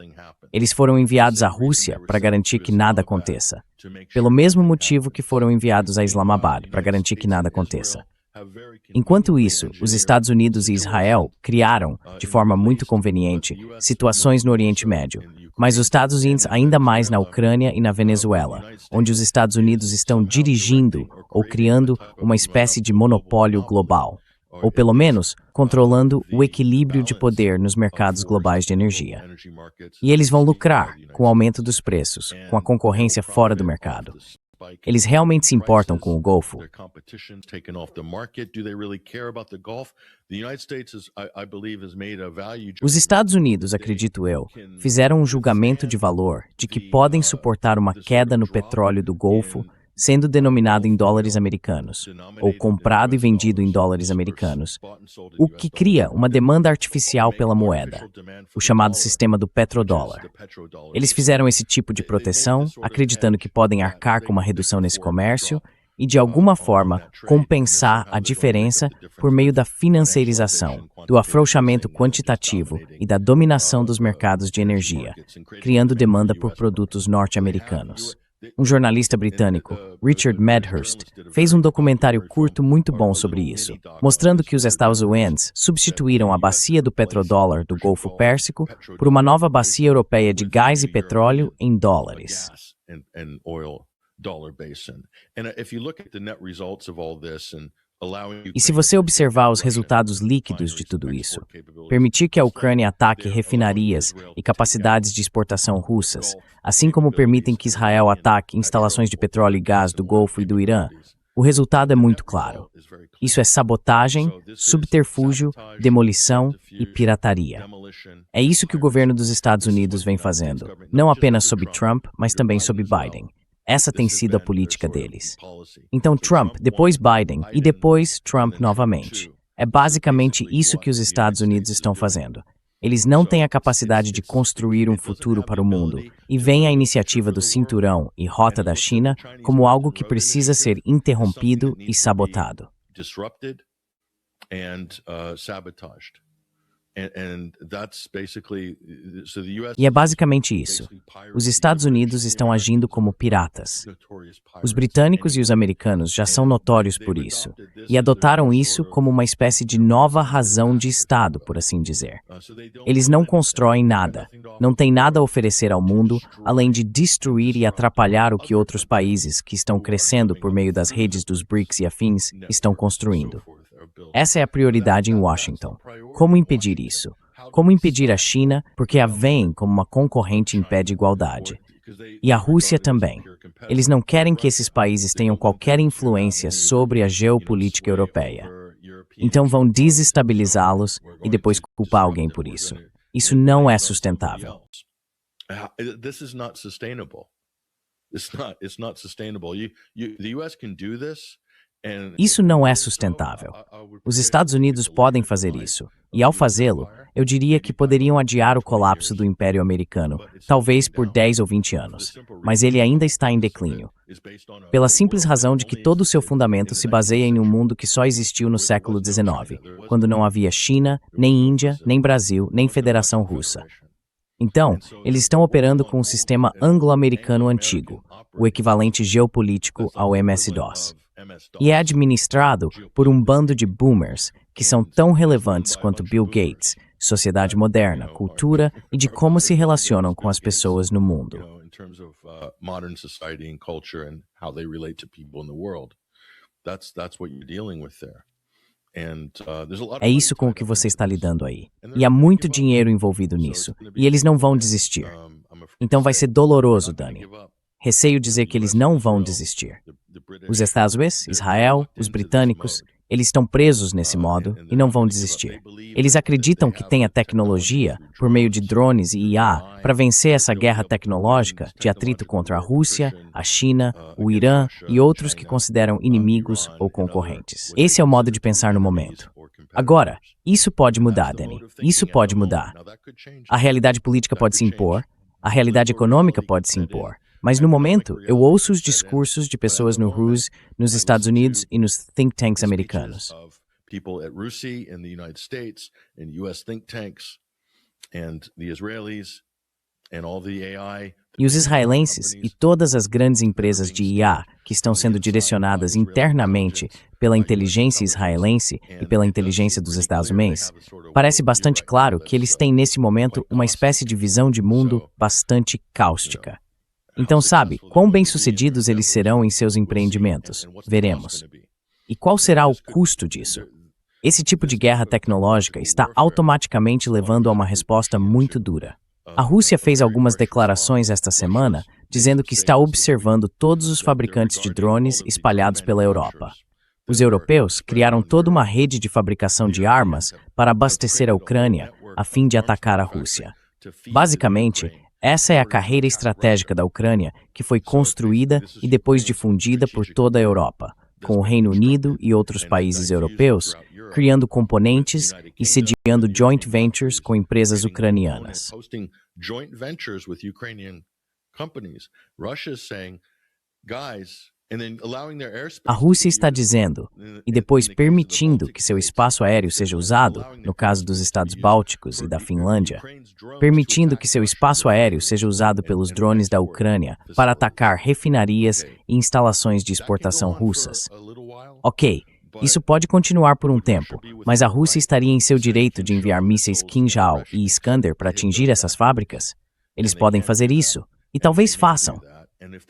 Eles foram enviados à Rússia para garantir que nada aconteça, pelo mesmo motivo que foram enviados a Islamabad para garantir que nada aconteça. Enquanto isso, os Estados Unidos e Israel criaram, de forma muito conveniente, situações no Oriente Médio, mas os Estados Unidos ainda mais na Ucrânia e na Venezuela, onde os Estados Unidos estão dirigindo ou criando uma espécie de monopólio global, ou pelo menos controlando o equilíbrio de poder nos mercados globais de energia. E eles vão lucrar com o aumento dos preços, com a concorrência fora do mercado. Eles realmente se importam com o Golfo? Os Estados Unidos, acredito eu, fizeram um julgamento de valor de que podem suportar uma queda no petróleo do Golfo sendo denominado em dólares americanos, ou comprado e vendido em dólares americanos, o que cria uma demanda artificial pela moeda, o chamado sistema do petrodólar. Eles fizeram esse tipo de proteção, acreditando que podem arcar com uma redução nesse comércio e, de alguma forma, compensar a diferença por meio da financeirização, do afrouxamento quantitativo e da dominação dos mercados de energia, criando demanda por produtos norte-americanos. Um jornalista britânico, Richard Medhurst, fez um documentário curto muito bom sobre isso, mostrando que os Estados Unidos substituíram a bacia do petrodólar do Golfo Pérsico por uma nova bacia europeia de gás e petróleo em dólares. E se você observar os resultados líquidos de tudo isso, permitir que a Ucrânia ataque refinarias e capacidades de exportação russas, assim como permitem que Israel ataque instalações de petróleo e gás do Golfo e do Irã, o resultado é muito claro. Isso é sabotagem, subterfúgio, demolição e pirataria. É isso que o governo dos Estados Unidos vem fazendo, não apenas sob Trump, mas também sob Biden. Essa tem sido a política deles. Então Trump, depois Biden e depois Trump novamente. É basicamente isso que os Estados Unidos estão fazendo. Eles não têm a capacidade de construir um futuro para o mundo e veem a iniciativa do Cinturão e Rota da China como algo que precisa ser interrompido e sabotado. E é basicamente isso. Os Estados Unidos estão agindo como piratas. Os britânicos e os americanos já são notórios por isso, e adotaram isso como uma espécie de nova razão de Estado, por assim dizer. Eles não constroem nada, não têm nada a oferecer ao mundo, além de destruir e atrapalhar o que outros países, que estão crescendo por meio das redes dos BRICS e afins, estão construindo. Essa é a prioridade em Washington. Como impedir isso? Como impedir a China, porque a veem como uma concorrente em pé de igualdade. E a Rússia também. Eles não querem que esses países tenham qualquer influência sobre a geopolítica europeia. Então vão desestabilizá-los e depois culpar alguém por isso. Isso não é sustentável. This is not sustainable. It's not sustainable. The US can do this. Isso não é sustentável. Os Estados Unidos podem fazer isso, e ao fazê-lo, eu diria que poderiam adiar o colapso do Império Americano, talvez por 10 ou 20 anos, mas ele ainda está em declínio. Pela simples razão de que todo o seu fundamento se baseia em um mundo que só existiu no século XIX, quando não havia China, nem Índia, nem Brasil, nem Federação Russa. Então, eles estão operando com um sistema anglo-americano antigo, o equivalente geopolítico ao MS-DOS. E é administrado por um bando de boomers que são tão relevantes quanto Bill Gates, sociedade moderna, cultura e de como se relacionam com as pessoas no mundo. É isso com o que você está lidando aí. E há muito dinheiro envolvido nisso, e eles não vão desistir. Então vai ser doloroso, Dani. Receio dizer que eles não vão desistir. Os Estados Unidos, Israel, os britânicos, eles estão presos nesse modo e não vão desistir. Eles acreditam que têm a tecnologia, por meio de drones e IA, para vencer essa guerra tecnológica de atrito contra a Rússia, a China, o Irã e outros que consideram inimigos ou concorrentes. Esse é o modo de pensar no momento. Agora, isso pode mudar, Dani. Isso pode mudar. A realidade política pode se impor, a realidade econômica pode se impor. Mas no momento, eu ouço os discursos de pessoas no RUS, nos Estados Unidos e nos think tanks americanos. E os israelenses e todas as grandes empresas de IA que estão sendo direcionadas internamente pela inteligência israelense e pela inteligência dos Estados Unidos, parece bastante claro que eles têm nesse momento uma espécie de visão de mundo bastante cáustica. Então, sabe, quão bem-sucedidos eles serão em seus empreendimentos? Veremos. E qual será o custo disso? Esse tipo de guerra tecnológica está automaticamente levando a uma resposta muito dura. A Rússia fez algumas declarações esta semana, dizendo que está observando todos os fabricantes de drones espalhados pela Europa. Os europeus criaram toda uma rede de fabricação de armas para abastecer a Ucrânia, a fim de atacar a Rússia. Basicamente, essa é a carreira estratégica da Ucrânia, que foi construída e depois difundida por toda a Europa, com o Reino Unido e outros países europeus, criando componentes e sediando joint ventures com empresas ucranianas. A Rússia está dizendo, e depois permitindo que seu espaço aéreo seja usado, no caso dos estados bálticos e da Finlândia, permitindo que seu espaço aéreo seja usado pelos drones da Ucrânia para atacar refinarias e instalações de exportação russas. Ok, isso pode continuar por um tempo, mas a Rússia estaria em seu direito de enviar mísseis Kinjal e Iskander para atingir essas fábricas? Eles podem fazer isso, e talvez façam.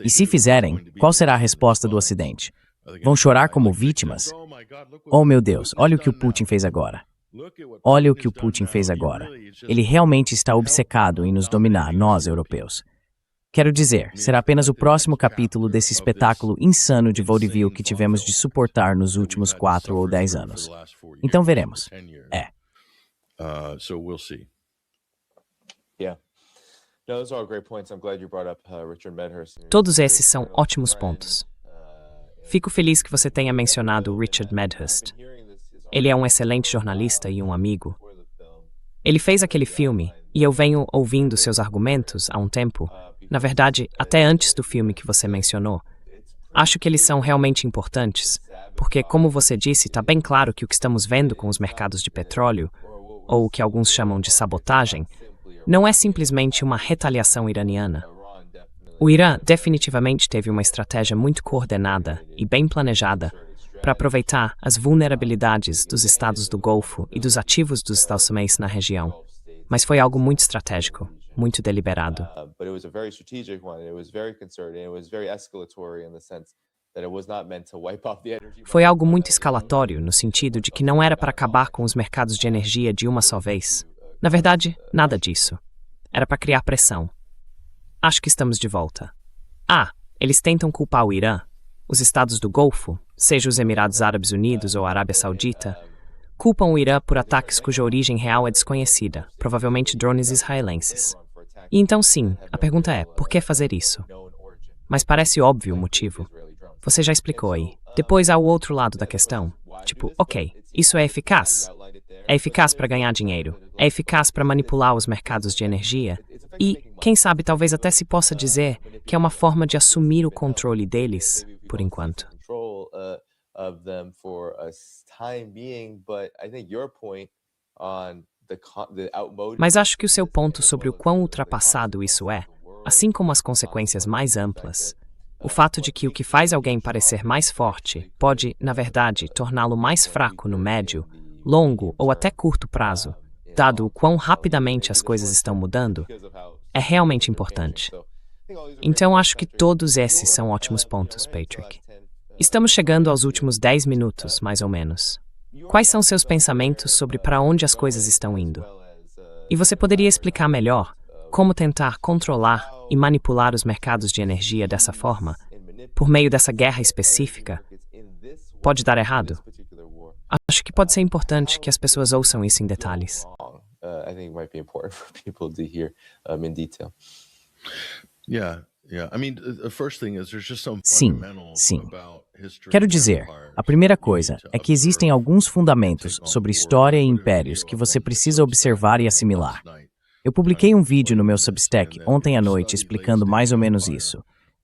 E se fizerem, qual será a resposta do Ocidente? Vão chorar como vítimas? Oh meu Deus, olha o que o Putin fez agora. Olha o que o Putin fez agora. Ele realmente está obcecado em nos dominar, nós europeus. Quero dizer, será apenas o próximo capítulo desse espetáculo insano de vaudeville que tivemos de suportar nos últimos 4 ou 10 anos. Então veremos. Todos esses são ótimos pontos. Fico feliz que você tenha mencionado Richard Medhurst. Ele é um excelente jornalista e um amigo. Ele fez aquele filme, e eu venho ouvindo seus argumentos há um tempo, na verdade, até antes do filme que você mencionou. Acho que eles são realmente importantes, porque, como você disse, está bem claro que o que estamos vendo com os mercados de petróleo, ou o que alguns chamam de sabotagem, não é simplesmente uma retaliação iraniana. O Irã definitivamente teve uma estratégia muito coordenada e bem planejada para aproveitar as vulnerabilidades dos estados do Golfo e dos ativos dos Estados Unidos na região. Mas foi algo muito estratégico, muito deliberado. Foi algo muito escalatório, no sentido de que não era para acabar com os mercados de energia de uma só vez. Na verdade, nada disso. Era para criar pressão. Acho que estamos de volta. Eles tentam culpar o Irã. Os estados do Golfo, seja os Emirados Árabes Unidos ou a Arábia Saudita, culpam o Irã por ataques cuja origem real é desconhecida, provavelmente drones israelenses. E então sim, a pergunta é, por que fazer isso? Mas parece óbvio o motivo. Você já explicou aí. Depois há o outro lado da questão. Tipo, ok, isso é eficaz? É eficaz para ganhar dinheiro. É eficaz para manipular os mercados de energia. E, quem sabe, talvez até se possa dizer que é uma forma de assumir o controle deles, por enquanto. Mas acho que o seu ponto sobre o quão ultrapassado isso é, assim como as consequências mais amplas, o fato de que o que faz alguém parecer mais forte pode, na verdade, torná-lo mais fraco no médio, longo ou até curto prazo, dado o quão rapidamente as coisas estão mudando, é realmente importante. Então acho que todos esses são ótimos pontos, Patrick. Estamos chegando aos últimos 10 minutos, mais ou menos. Quais são seus pensamentos sobre para onde as coisas estão indo? E você poderia explicar melhor como tentar controlar e manipular os mercados de energia dessa forma, por meio dessa guerra específica? Pode dar errado? Acho que pode ser importante que as pessoas ouçam isso em detalhes. Sim. Quero dizer, a primeira coisa é que existem alguns fundamentos sobre história e impérios que você precisa observar e assimilar. Eu publiquei um vídeo no meu Substack ontem à noite explicando mais ou menos isso.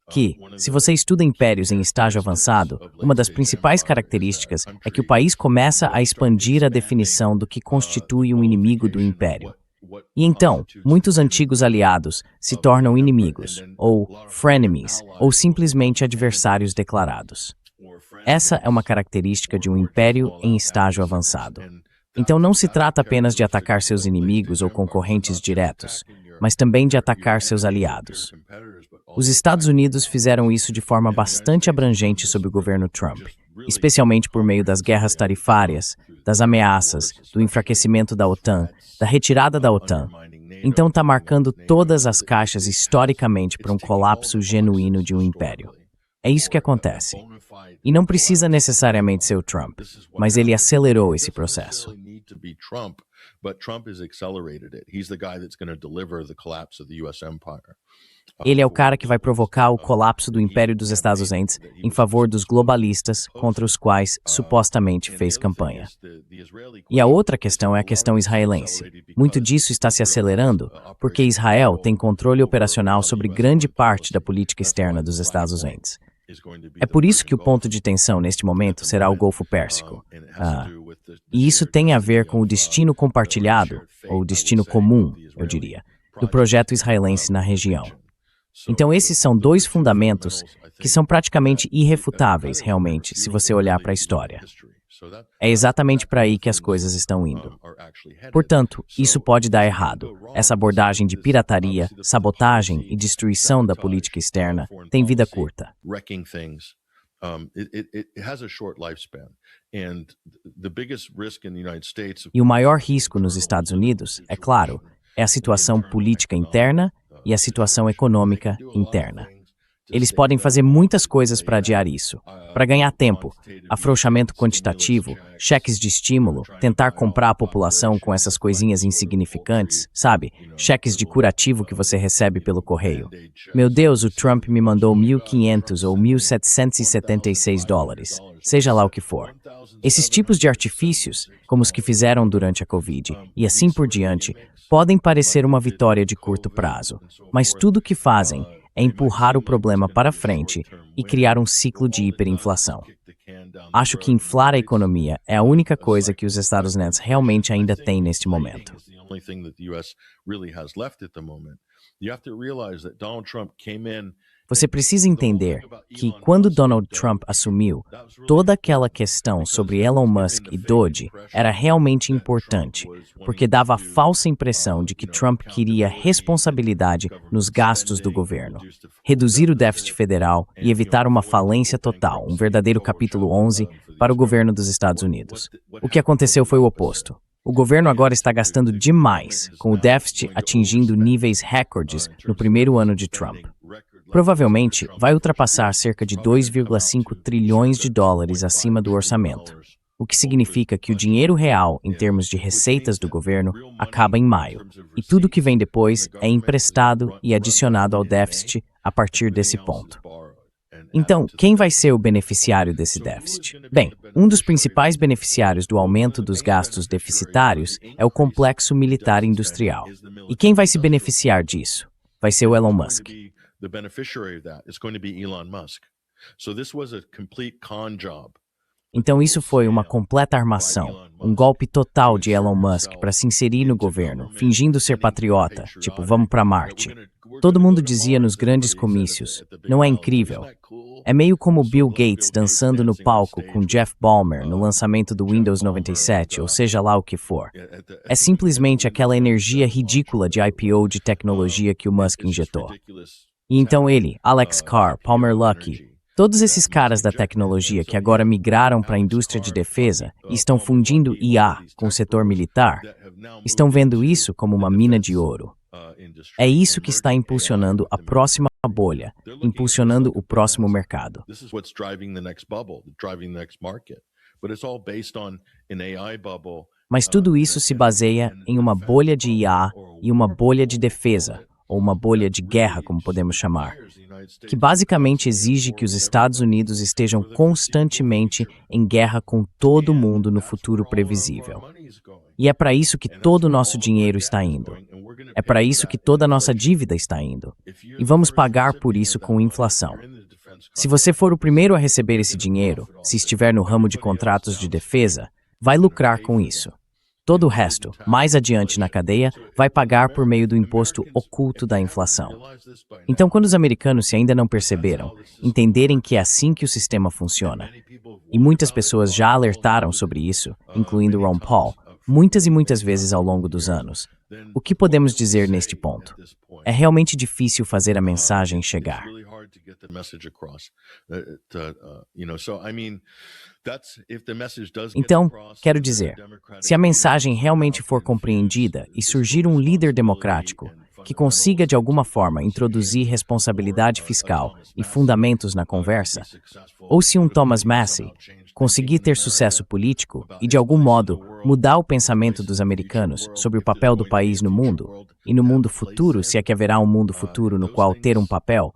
Que, se você estuda impérios em estágio avançado, uma das principais características é que o país começa a expandir a definição do que constitui um inimigo do império. E então, muitos antigos aliados se tornam inimigos, ou frenemies, ou simplesmente adversários declarados. Essa é uma característica de um império em estágio avançado. Então não se trata apenas de atacar seus inimigos ou concorrentes diretos, mas também de atacar seus aliados. Os Estados Unidos fizeram isso de forma bastante abrangente sob o governo Trump, especialmente por meio das guerras tarifárias, das ameaças, do enfraquecimento da OTAN, da retirada da OTAN. Então está marcando todas as caixas historicamente para um colapso genuíno de um império. É isso que acontece. E não precisa necessariamente ser o Trump, mas ele acelerou esse processo. Ele é o cara que vai provocar o colapso do Império dos Estados Unidos em favor dos globalistas contra os quais supostamente fez campanha. E a outra questão é a questão israelense. Muito disso está se acelerando porque Israel tem controle operacional sobre grande parte da política externa dos Estados Unidos. É por isso que o ponto de tensão neste momento será o Golfo Pérsico. E isso tem a ver com o destino compartilhado, ou destino comum, eu diria, do projeto israelense na região. Então esses são dois fundamentos que são praticamente irrefutáveis, realmente, se você olhar para a história. É exatamente para aí que as coisas estão indo. Portanto, isso pode dar errado. Essa abordagem de pirataria, sabotagem e destruição da política externa tem vida curta. E o maior risco nos Estados Unidos, é claro, é a situação política interna e a situação econômica interna. Eles podem fazer muitas coisas para adiar isso, para ganhar tempo, afrouxamento quantitativo, cheques de estímulo, tentar comprar a população com essas coisinhas insignificantes, sabe? Cheques de curativo que você recebe pelo correio. Meu Deus, o Trump me mandou 1.500 ou 1.776 dólares, seja lá o que for. Esses tipos de artifícios, como os que fizeram durante a Covid, e assim por diante, podem parecer uma vitória de curto prazo, mas tudo o que fazem é empurrar o problema para frente e criar um ciclo de hiperinflação. Acho que inflar a economia é a única coisa que os Estados Unidos realmente ainda têm neste momento. Você precisa entender que, quando Donald Trump assumiu, toda aquela questão sobre Elon Musk e Doge era realmente importante, porque dava a falsa impressão de que Trump queria responsabilidade nos gastos do governo, reduzir o déficit federal e evitar uma falência total, um verdadeiro capítulo 11 para o governo dos Estados Unidos. O que aconteceu foi o oposto. O governo agora está gastando demais, com o déficit atingindo níveis recordes no primeiro ano de Trump. Provavelmente vai ultrapassar cerca de 2,5 trilhões de dólares acima do orçamento, o que significa que o dinheiro real, em termos de receitas do governo, acaba em maio, e tudo que vem depois é emprestado e adicionado ao déficit a partir desse ponto. Então, quem vai ser o beneficiário desse déficit? Bem, um dos principais beneficiários do aumento dos gastos deficitários é o complexo militar industrial. E quem vai se beneficiar disso? Vai ser o Elon Musk. The beneficiary of that is going to be Elon Musk. So this was a complete con job. Então isso foi uma completa armação, um golpe total de Elon Musk para se inserir no governo, fingindo ser patriota, tipo, vamos para Marte. Todo mundo dizia nos grandes comícios, não é incrível? É meio como Bill Gates dançando no palco com Jeff Ballmer no lançamento do Windows 97, ou seja lá o que for. É simplesmente aquela energia ridícula de IPO de tecnologia que o Musk injetou. E então ele, Alex Carr, Palmer Luckey, todos esses caras da tecnologia que agora migraram para a indústria de defesa e estão fundindo IA com o setor militar, estão vendo isso como uma mina de ouro. É isso que está impulsionando a próxima bolha, impulsionando o próximo mercado. Mas tudo isso se baseia em uma bolha de IA e uma bolha de defesa, ou uma bolha de guerra, como podemos chamar, que basicamente exige que os Estados Unidos estejam constantemente em guerra com todo mundo no futuro previsível. E é para isso que todo o nosso dinheiro está indo. É para isso que toda a nossa dívida está indo. E vamos pagar por isso com inflação. Se você for o primeiro a receber esse dinheiro, se estiver no ramo de contratos de defesa, vai lucrar com isso. Todo o resto, mais adiante na cadeia, vai pagar por meio do imposto oculto da inflação. Então, quando os americanos, se ainda não perceberam, entenderem que é assim que o sistema funciona, e muitas pessoas já alertaram sobre isso, incluindo Ron Paul, muitas e muitas vezes ao longo dos anos, o que podemos dizer neste ponto? É realmente difícil fazer a mensagem chegar. Então, quero dizer, se a mensagem realmente for compreendida e surgir um líder democrático que consiga de alguma forma introduzir responsabilidade fiscal e fundamentos na conversa, ou se um Thomas Massie conseguir ter sucesso político e de algum modo mudar o pensamento dos americanos sobre o papel do país no mundo, e no mundo futuro, se é que haverá um mundo futuro no qual ter um papel,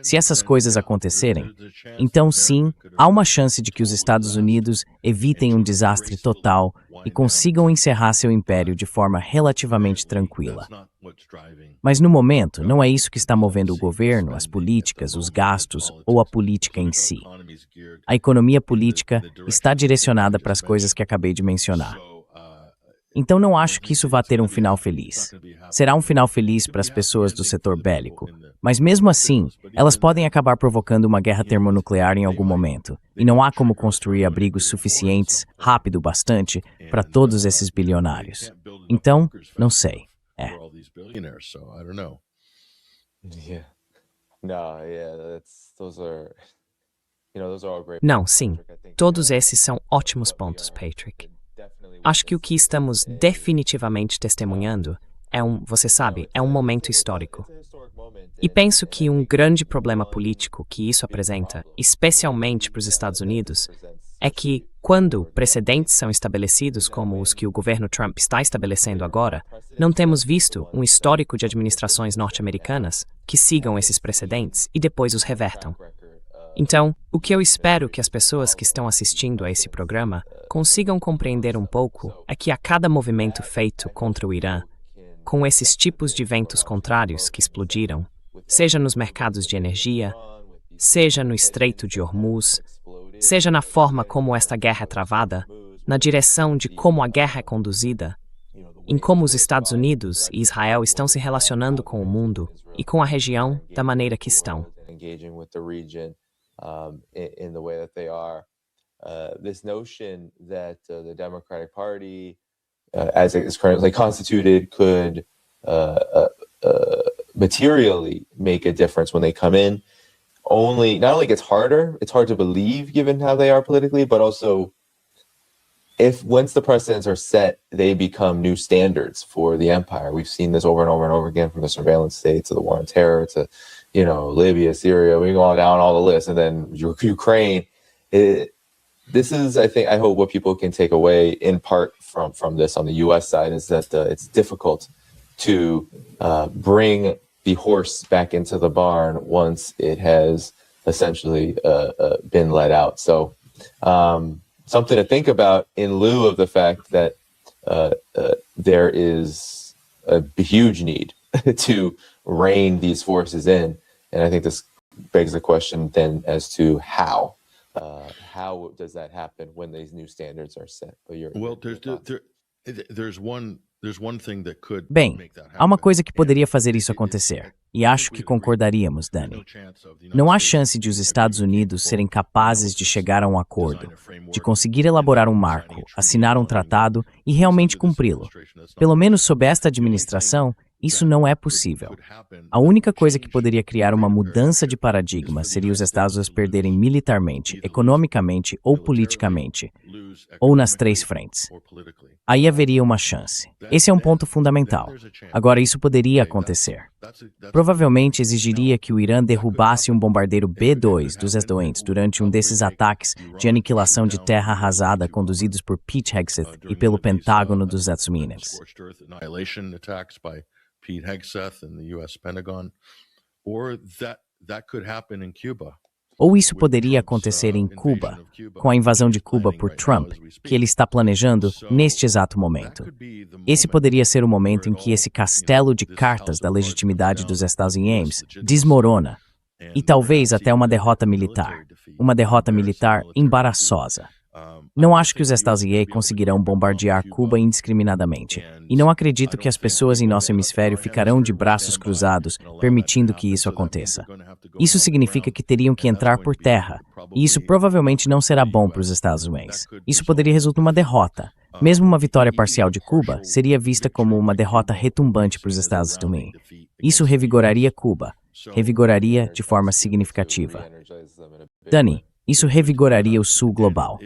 se essas coisas acontecerem, então sim, há uma chance de que os Estados Unidos evitem um desastre total e consigam encerrar seu império de forma relativamente tranquila. Mas no momento, não é isso que está movendo o governo, as políticas, os gastos ou a política em si. A economia política está direcionada para as coisas que acabei de mencionar. Então não acho que isso vá ter um final feliz. Será um final feliz para as pessoas do setor bélico, mas mesmo assim, elas podem acabar provocando uma guerra termonuclear em algum momento, e não há como construir abrigos suficientes, rápido bastante, para todos esses bilionários. Então, não sei. Não, sim. Todos esses são ótimos pontos, Patrick. Acho que o que estamos definitivamente testemunhando você sabe, é um momento histórico. E penso que um grande problema político que isso apresenta, especialmente para os Estados Unidos, é que, quando precedentes são estabelecidos como os que o governo Trump está estabelecendo agora, não temos visto um histórico de administrações norte-americanas que sigam esses precedentes e depois os revertam. Então, o que eu espero que as pessoas que estão assistindo a esse programa consigam compreender um pouco é que a cada movimento feito contra o Irã, com esses tipos de ventos contrários que explodiram, seja nos mercados de energia, seja no Estreito de Hormuz, seja na forma como esta guerra é travada, na direção de como a guerra é conduzida, em como os Estados Unidos e Israel estão se relacionando com o mundo e com a região da maneira que estão. This notion that the Democratic Party, as it is currently constituted, could materially make a difference when they come in, not only gets harder, it's hard to believe given how they are politically, but also if once the precedents are set, they become new standards for the empire. We've seen this over and over and over again, from the surveillance state to the war on terror to, Libya, Syria, we go on down all the list, and then Ukraine. This is, I hope what people can take away in part from this on the U.S. side is that it's difficult to bring the horse back into the barn once it has essentially been let out. So something to think about in lieu of the fact that there is a huge need to rein these forces in. And I think this begs the question then as to how. How does that happen when these new standards are set? There's one thing that could Bem, make that happen. há uma coisa que poderia fazer isso acontecer, e acho que concordaríamos, Dani. Não há chance de os Estados Unidos serem capazes de chegar a um acordo, de conseguir elaborar um marco, assinar um tratado e realmente cumpri-lo. Pelo menos sob esta administração, isso não é possível. A única coisa que poderia criar uma mudança de paradigma seria os Estados Unidos perderem militarmente, economicamente ou politicamente, ou nas três frentes. Aí haveria uma chance. Esse é um ponto fundamental. Agora, isso poderia acontecer. Provavelmente exigiria que o Irã derrubasse um bombardeiro B-2 dos Estados Unidos durante um desses ataques de aniquilação de terra arrasada conduzidos por Pete Hegseth e pelo Pentágono dos Estados Unidos. Pete Hegseth and the U.S. Pentagon, or that could happen in Cuba. Ou isso poderia acontecer em Cuba, com a invasão de Cuba por Trump, que ele está planejando neste exato momento. Esse poderia ser o momento em que esse castelo de cartas da legitimidade dos Estados Unidos desmorona, e talvez até uma derrota militar embaraçosa. Não acho que os Estados Unidos conseguirão bombardear Cuba indiscriminadamente, e não acredito que as pessoas em nosso hemisfério ficarão de braços cruzados, permitindo que isso aconteça. Isso significa que teriam que entrar por terra, e isso provavelmente não será bom para os Estados Unidos. Isso poderia resultar em uma derrota. Mesmo uma vitória parcial de Cuba seria vista como uma derrota retumbante para os Estados Unidos. Isso revigoraria Cuba, revigoraria de forma significativa. Dani, isso revigoraria o Sul global.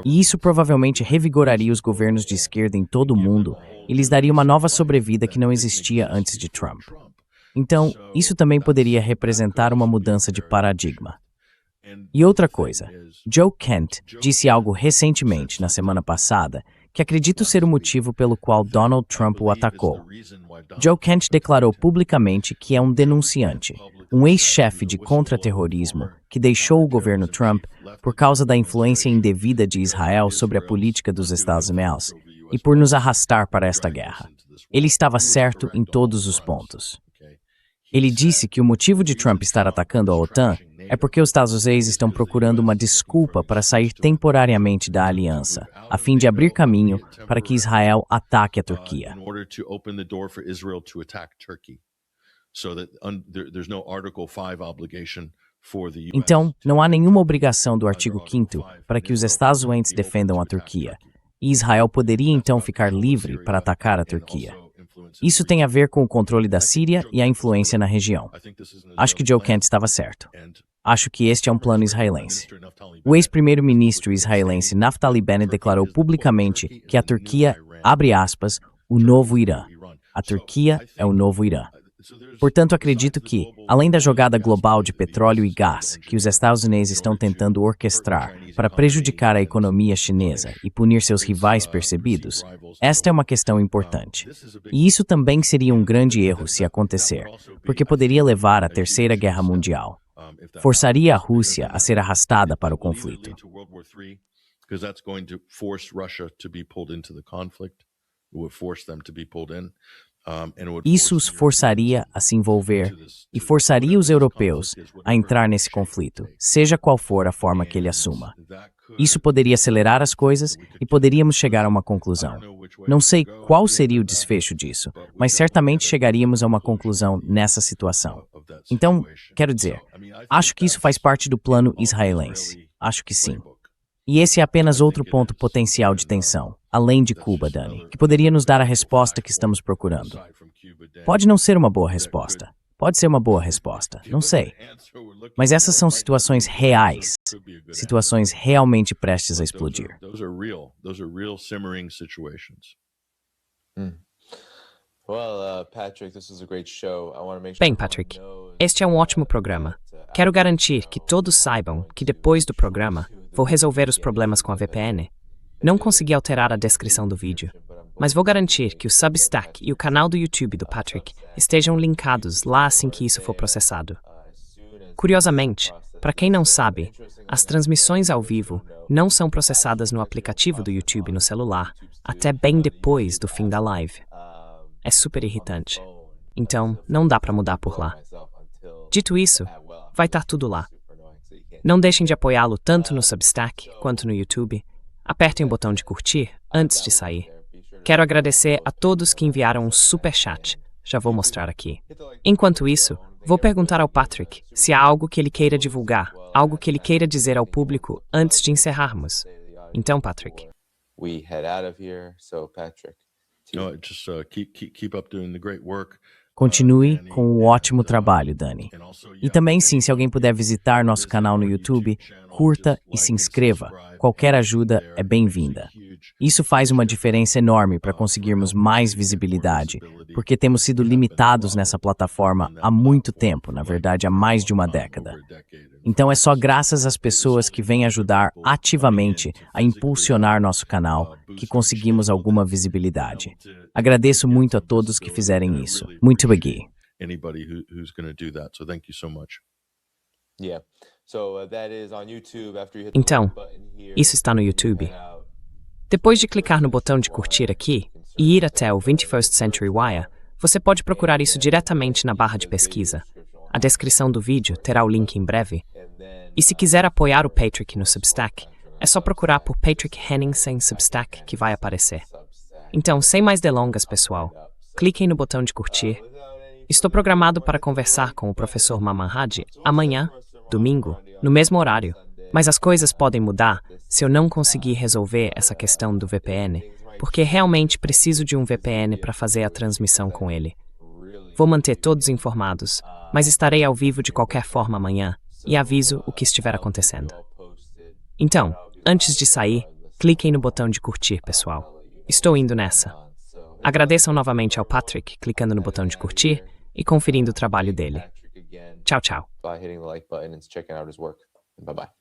E isso provavelmente revigoraria os governos de esquerda em todo o mundo e lhes daria uma nova sobrevida que não existia antes de Trump. Então, isso também poderia representar uma mudança de paradigma. E outra coisa, Joe Kent disse algo recentemente, na semana passada, que acredito ser o motivo pelo qual Donald Trump o atacou. Joe Kent declarou publicamente que é um denunciante, um ex-chefe de contra-terrorismo que deixou o governo Trump por causa da influência indevida de Israel sobre a política dos Estados Unidos e por nos arrastar para esta guerra. Ele estava certo em todos os pontos. Ele disse que o motivo de Trump estar atacando a OTAN é porque os Estados Unidos estão procurando uma desculpa para sair temporariamente da aliança, a fim de abrir caminho para que Israel ataque a Turquia. Então, não há nenhuma obrigação do artigo 5º para que os Estados Unidos defendam a Turquia, e Israel poderia então ficar livre para atacar a Turquia. Isso tem a ver com o controle da Síria e a influência na região. Acho que Joe Kent estava certo. Acho que este é um plano israelense. O ex-primeiro-ministro israelense Naftali Bennett declarou publicamente que a Turquia, abre aspas, o novo Irã. A Turquia é o novo Irã. Portanto, acredito que, além da jogada global de petróleo e gás que os Estados Unidos estão tentando orquestrar para prejudicar a economia chinesa e punir seus rivais percebidos, esta é uma questão importante. E isso também seria um grande erro se acontecer, porque poderia levar à Terceira Guerra Mundial. Forçaria a Rússia a ser arrastada para o conflito. Isso os forçaria a se envolver e forçaria os europeus a entrar nesse conflito, seja qual for a forma que ele assuma. Isso poderia acelerar as coisas e poderíamos chegar a uma conclusão. Não sei qual seria o desfecho disso, mas certamente chegaríamos a uma conclusão nessa situação. Então, quero dizer, acho que isso faz parte do plano israelense. Acho que sim. E esse é apenas outro ponto potencial de tensão, além de Cuba, Dani, que poderia nos dar a resposta que estamos procurando. Pode não ser uma boa resposta. Pode ser uma boa resposta, não sei. Mas essas são situações reais, situações realmente prestes a explodir. Bem, Patrick, este é um ótimo programa. Quero garantir que todos saibam que depois do programa, vou resolver os problemas com a VPN. Não consegui alterar a descrição do vídeo, mas vou garantir que o Substack e o canal do YouTube do Patrick estejam linkados lá assim que isso for processado. Curiosamente, para quem não sabe, as transmissões ao vivo não são processadas no aplicativo do YouTube no celular até bem depois do fim da live. É super irritante. Então, não dá para mudar por lá. Dito isso, vai estar tudo lá. Não deixem de apoiá-lo tanto no Substack quanto no YouTube. Apertem o botão de curtir antes de sair. Quero agradecer a todos que enviaram um super chat. Já vou mostrar aqui. Enquanto isso, vou perguntar ao Patrick se há algo que ele queira divulgar, algo que ele queira dizer ao público antes de encerrarmos. Então, Patrick. Keep up doing the great work. Continue com o ótimo trabalho, Dani. E também, sim, se alguém puder visitar nosso canal no YouTube, curta e se inscreva. Qualquer ajuda é bem-vinda. Isso faz uma diferença enorme para conseguirmos mais visibilidade, porque temos sido limitados nessa plataforma há muito tempo, na verdade, há mais de uma década. Então é só graças às pessoas que vêm ajudar ativamente a impulsionar nosso canal que conseguimos alguma visibilidade. Agradeço muito a todos que fizerem isso. Muito obrigado. Então, isso está no YouTube. Depois de clicar no botão de curtir aqui e ir até o 21st Century Wire, você pode procurar isso diretamente na barra de pesquisa. A descrição do vídeo terá o link em breve. E se quiser apoiar o Patrick no Substack, é só procurar por Patrick Henningsen Substack que vai aparecer. Então, sem mais delongas, pessoal, cliquem no botão de curtir. Estou programado para conversar com o professor Maman Hadi amanhã, domingo, no mesmo horário. Mas as coisas podem mudar se eu não conseguir resolver essa questão do VPN, porque realmente preciso de um VPN para fazer a transmissão com ele. Vou manter todos informados, mas estarei ao vivo de qualquer forma amanhã e aviso o que estiver acontecendo. Então, antes de sair, cliquem no botão de curtir, pessoal. Estou indo nessa. Agradeçam novamente ao Patrick clicando no botão de curtir e conferindo o trabalho dele. Tchau, tchau. Bye bye.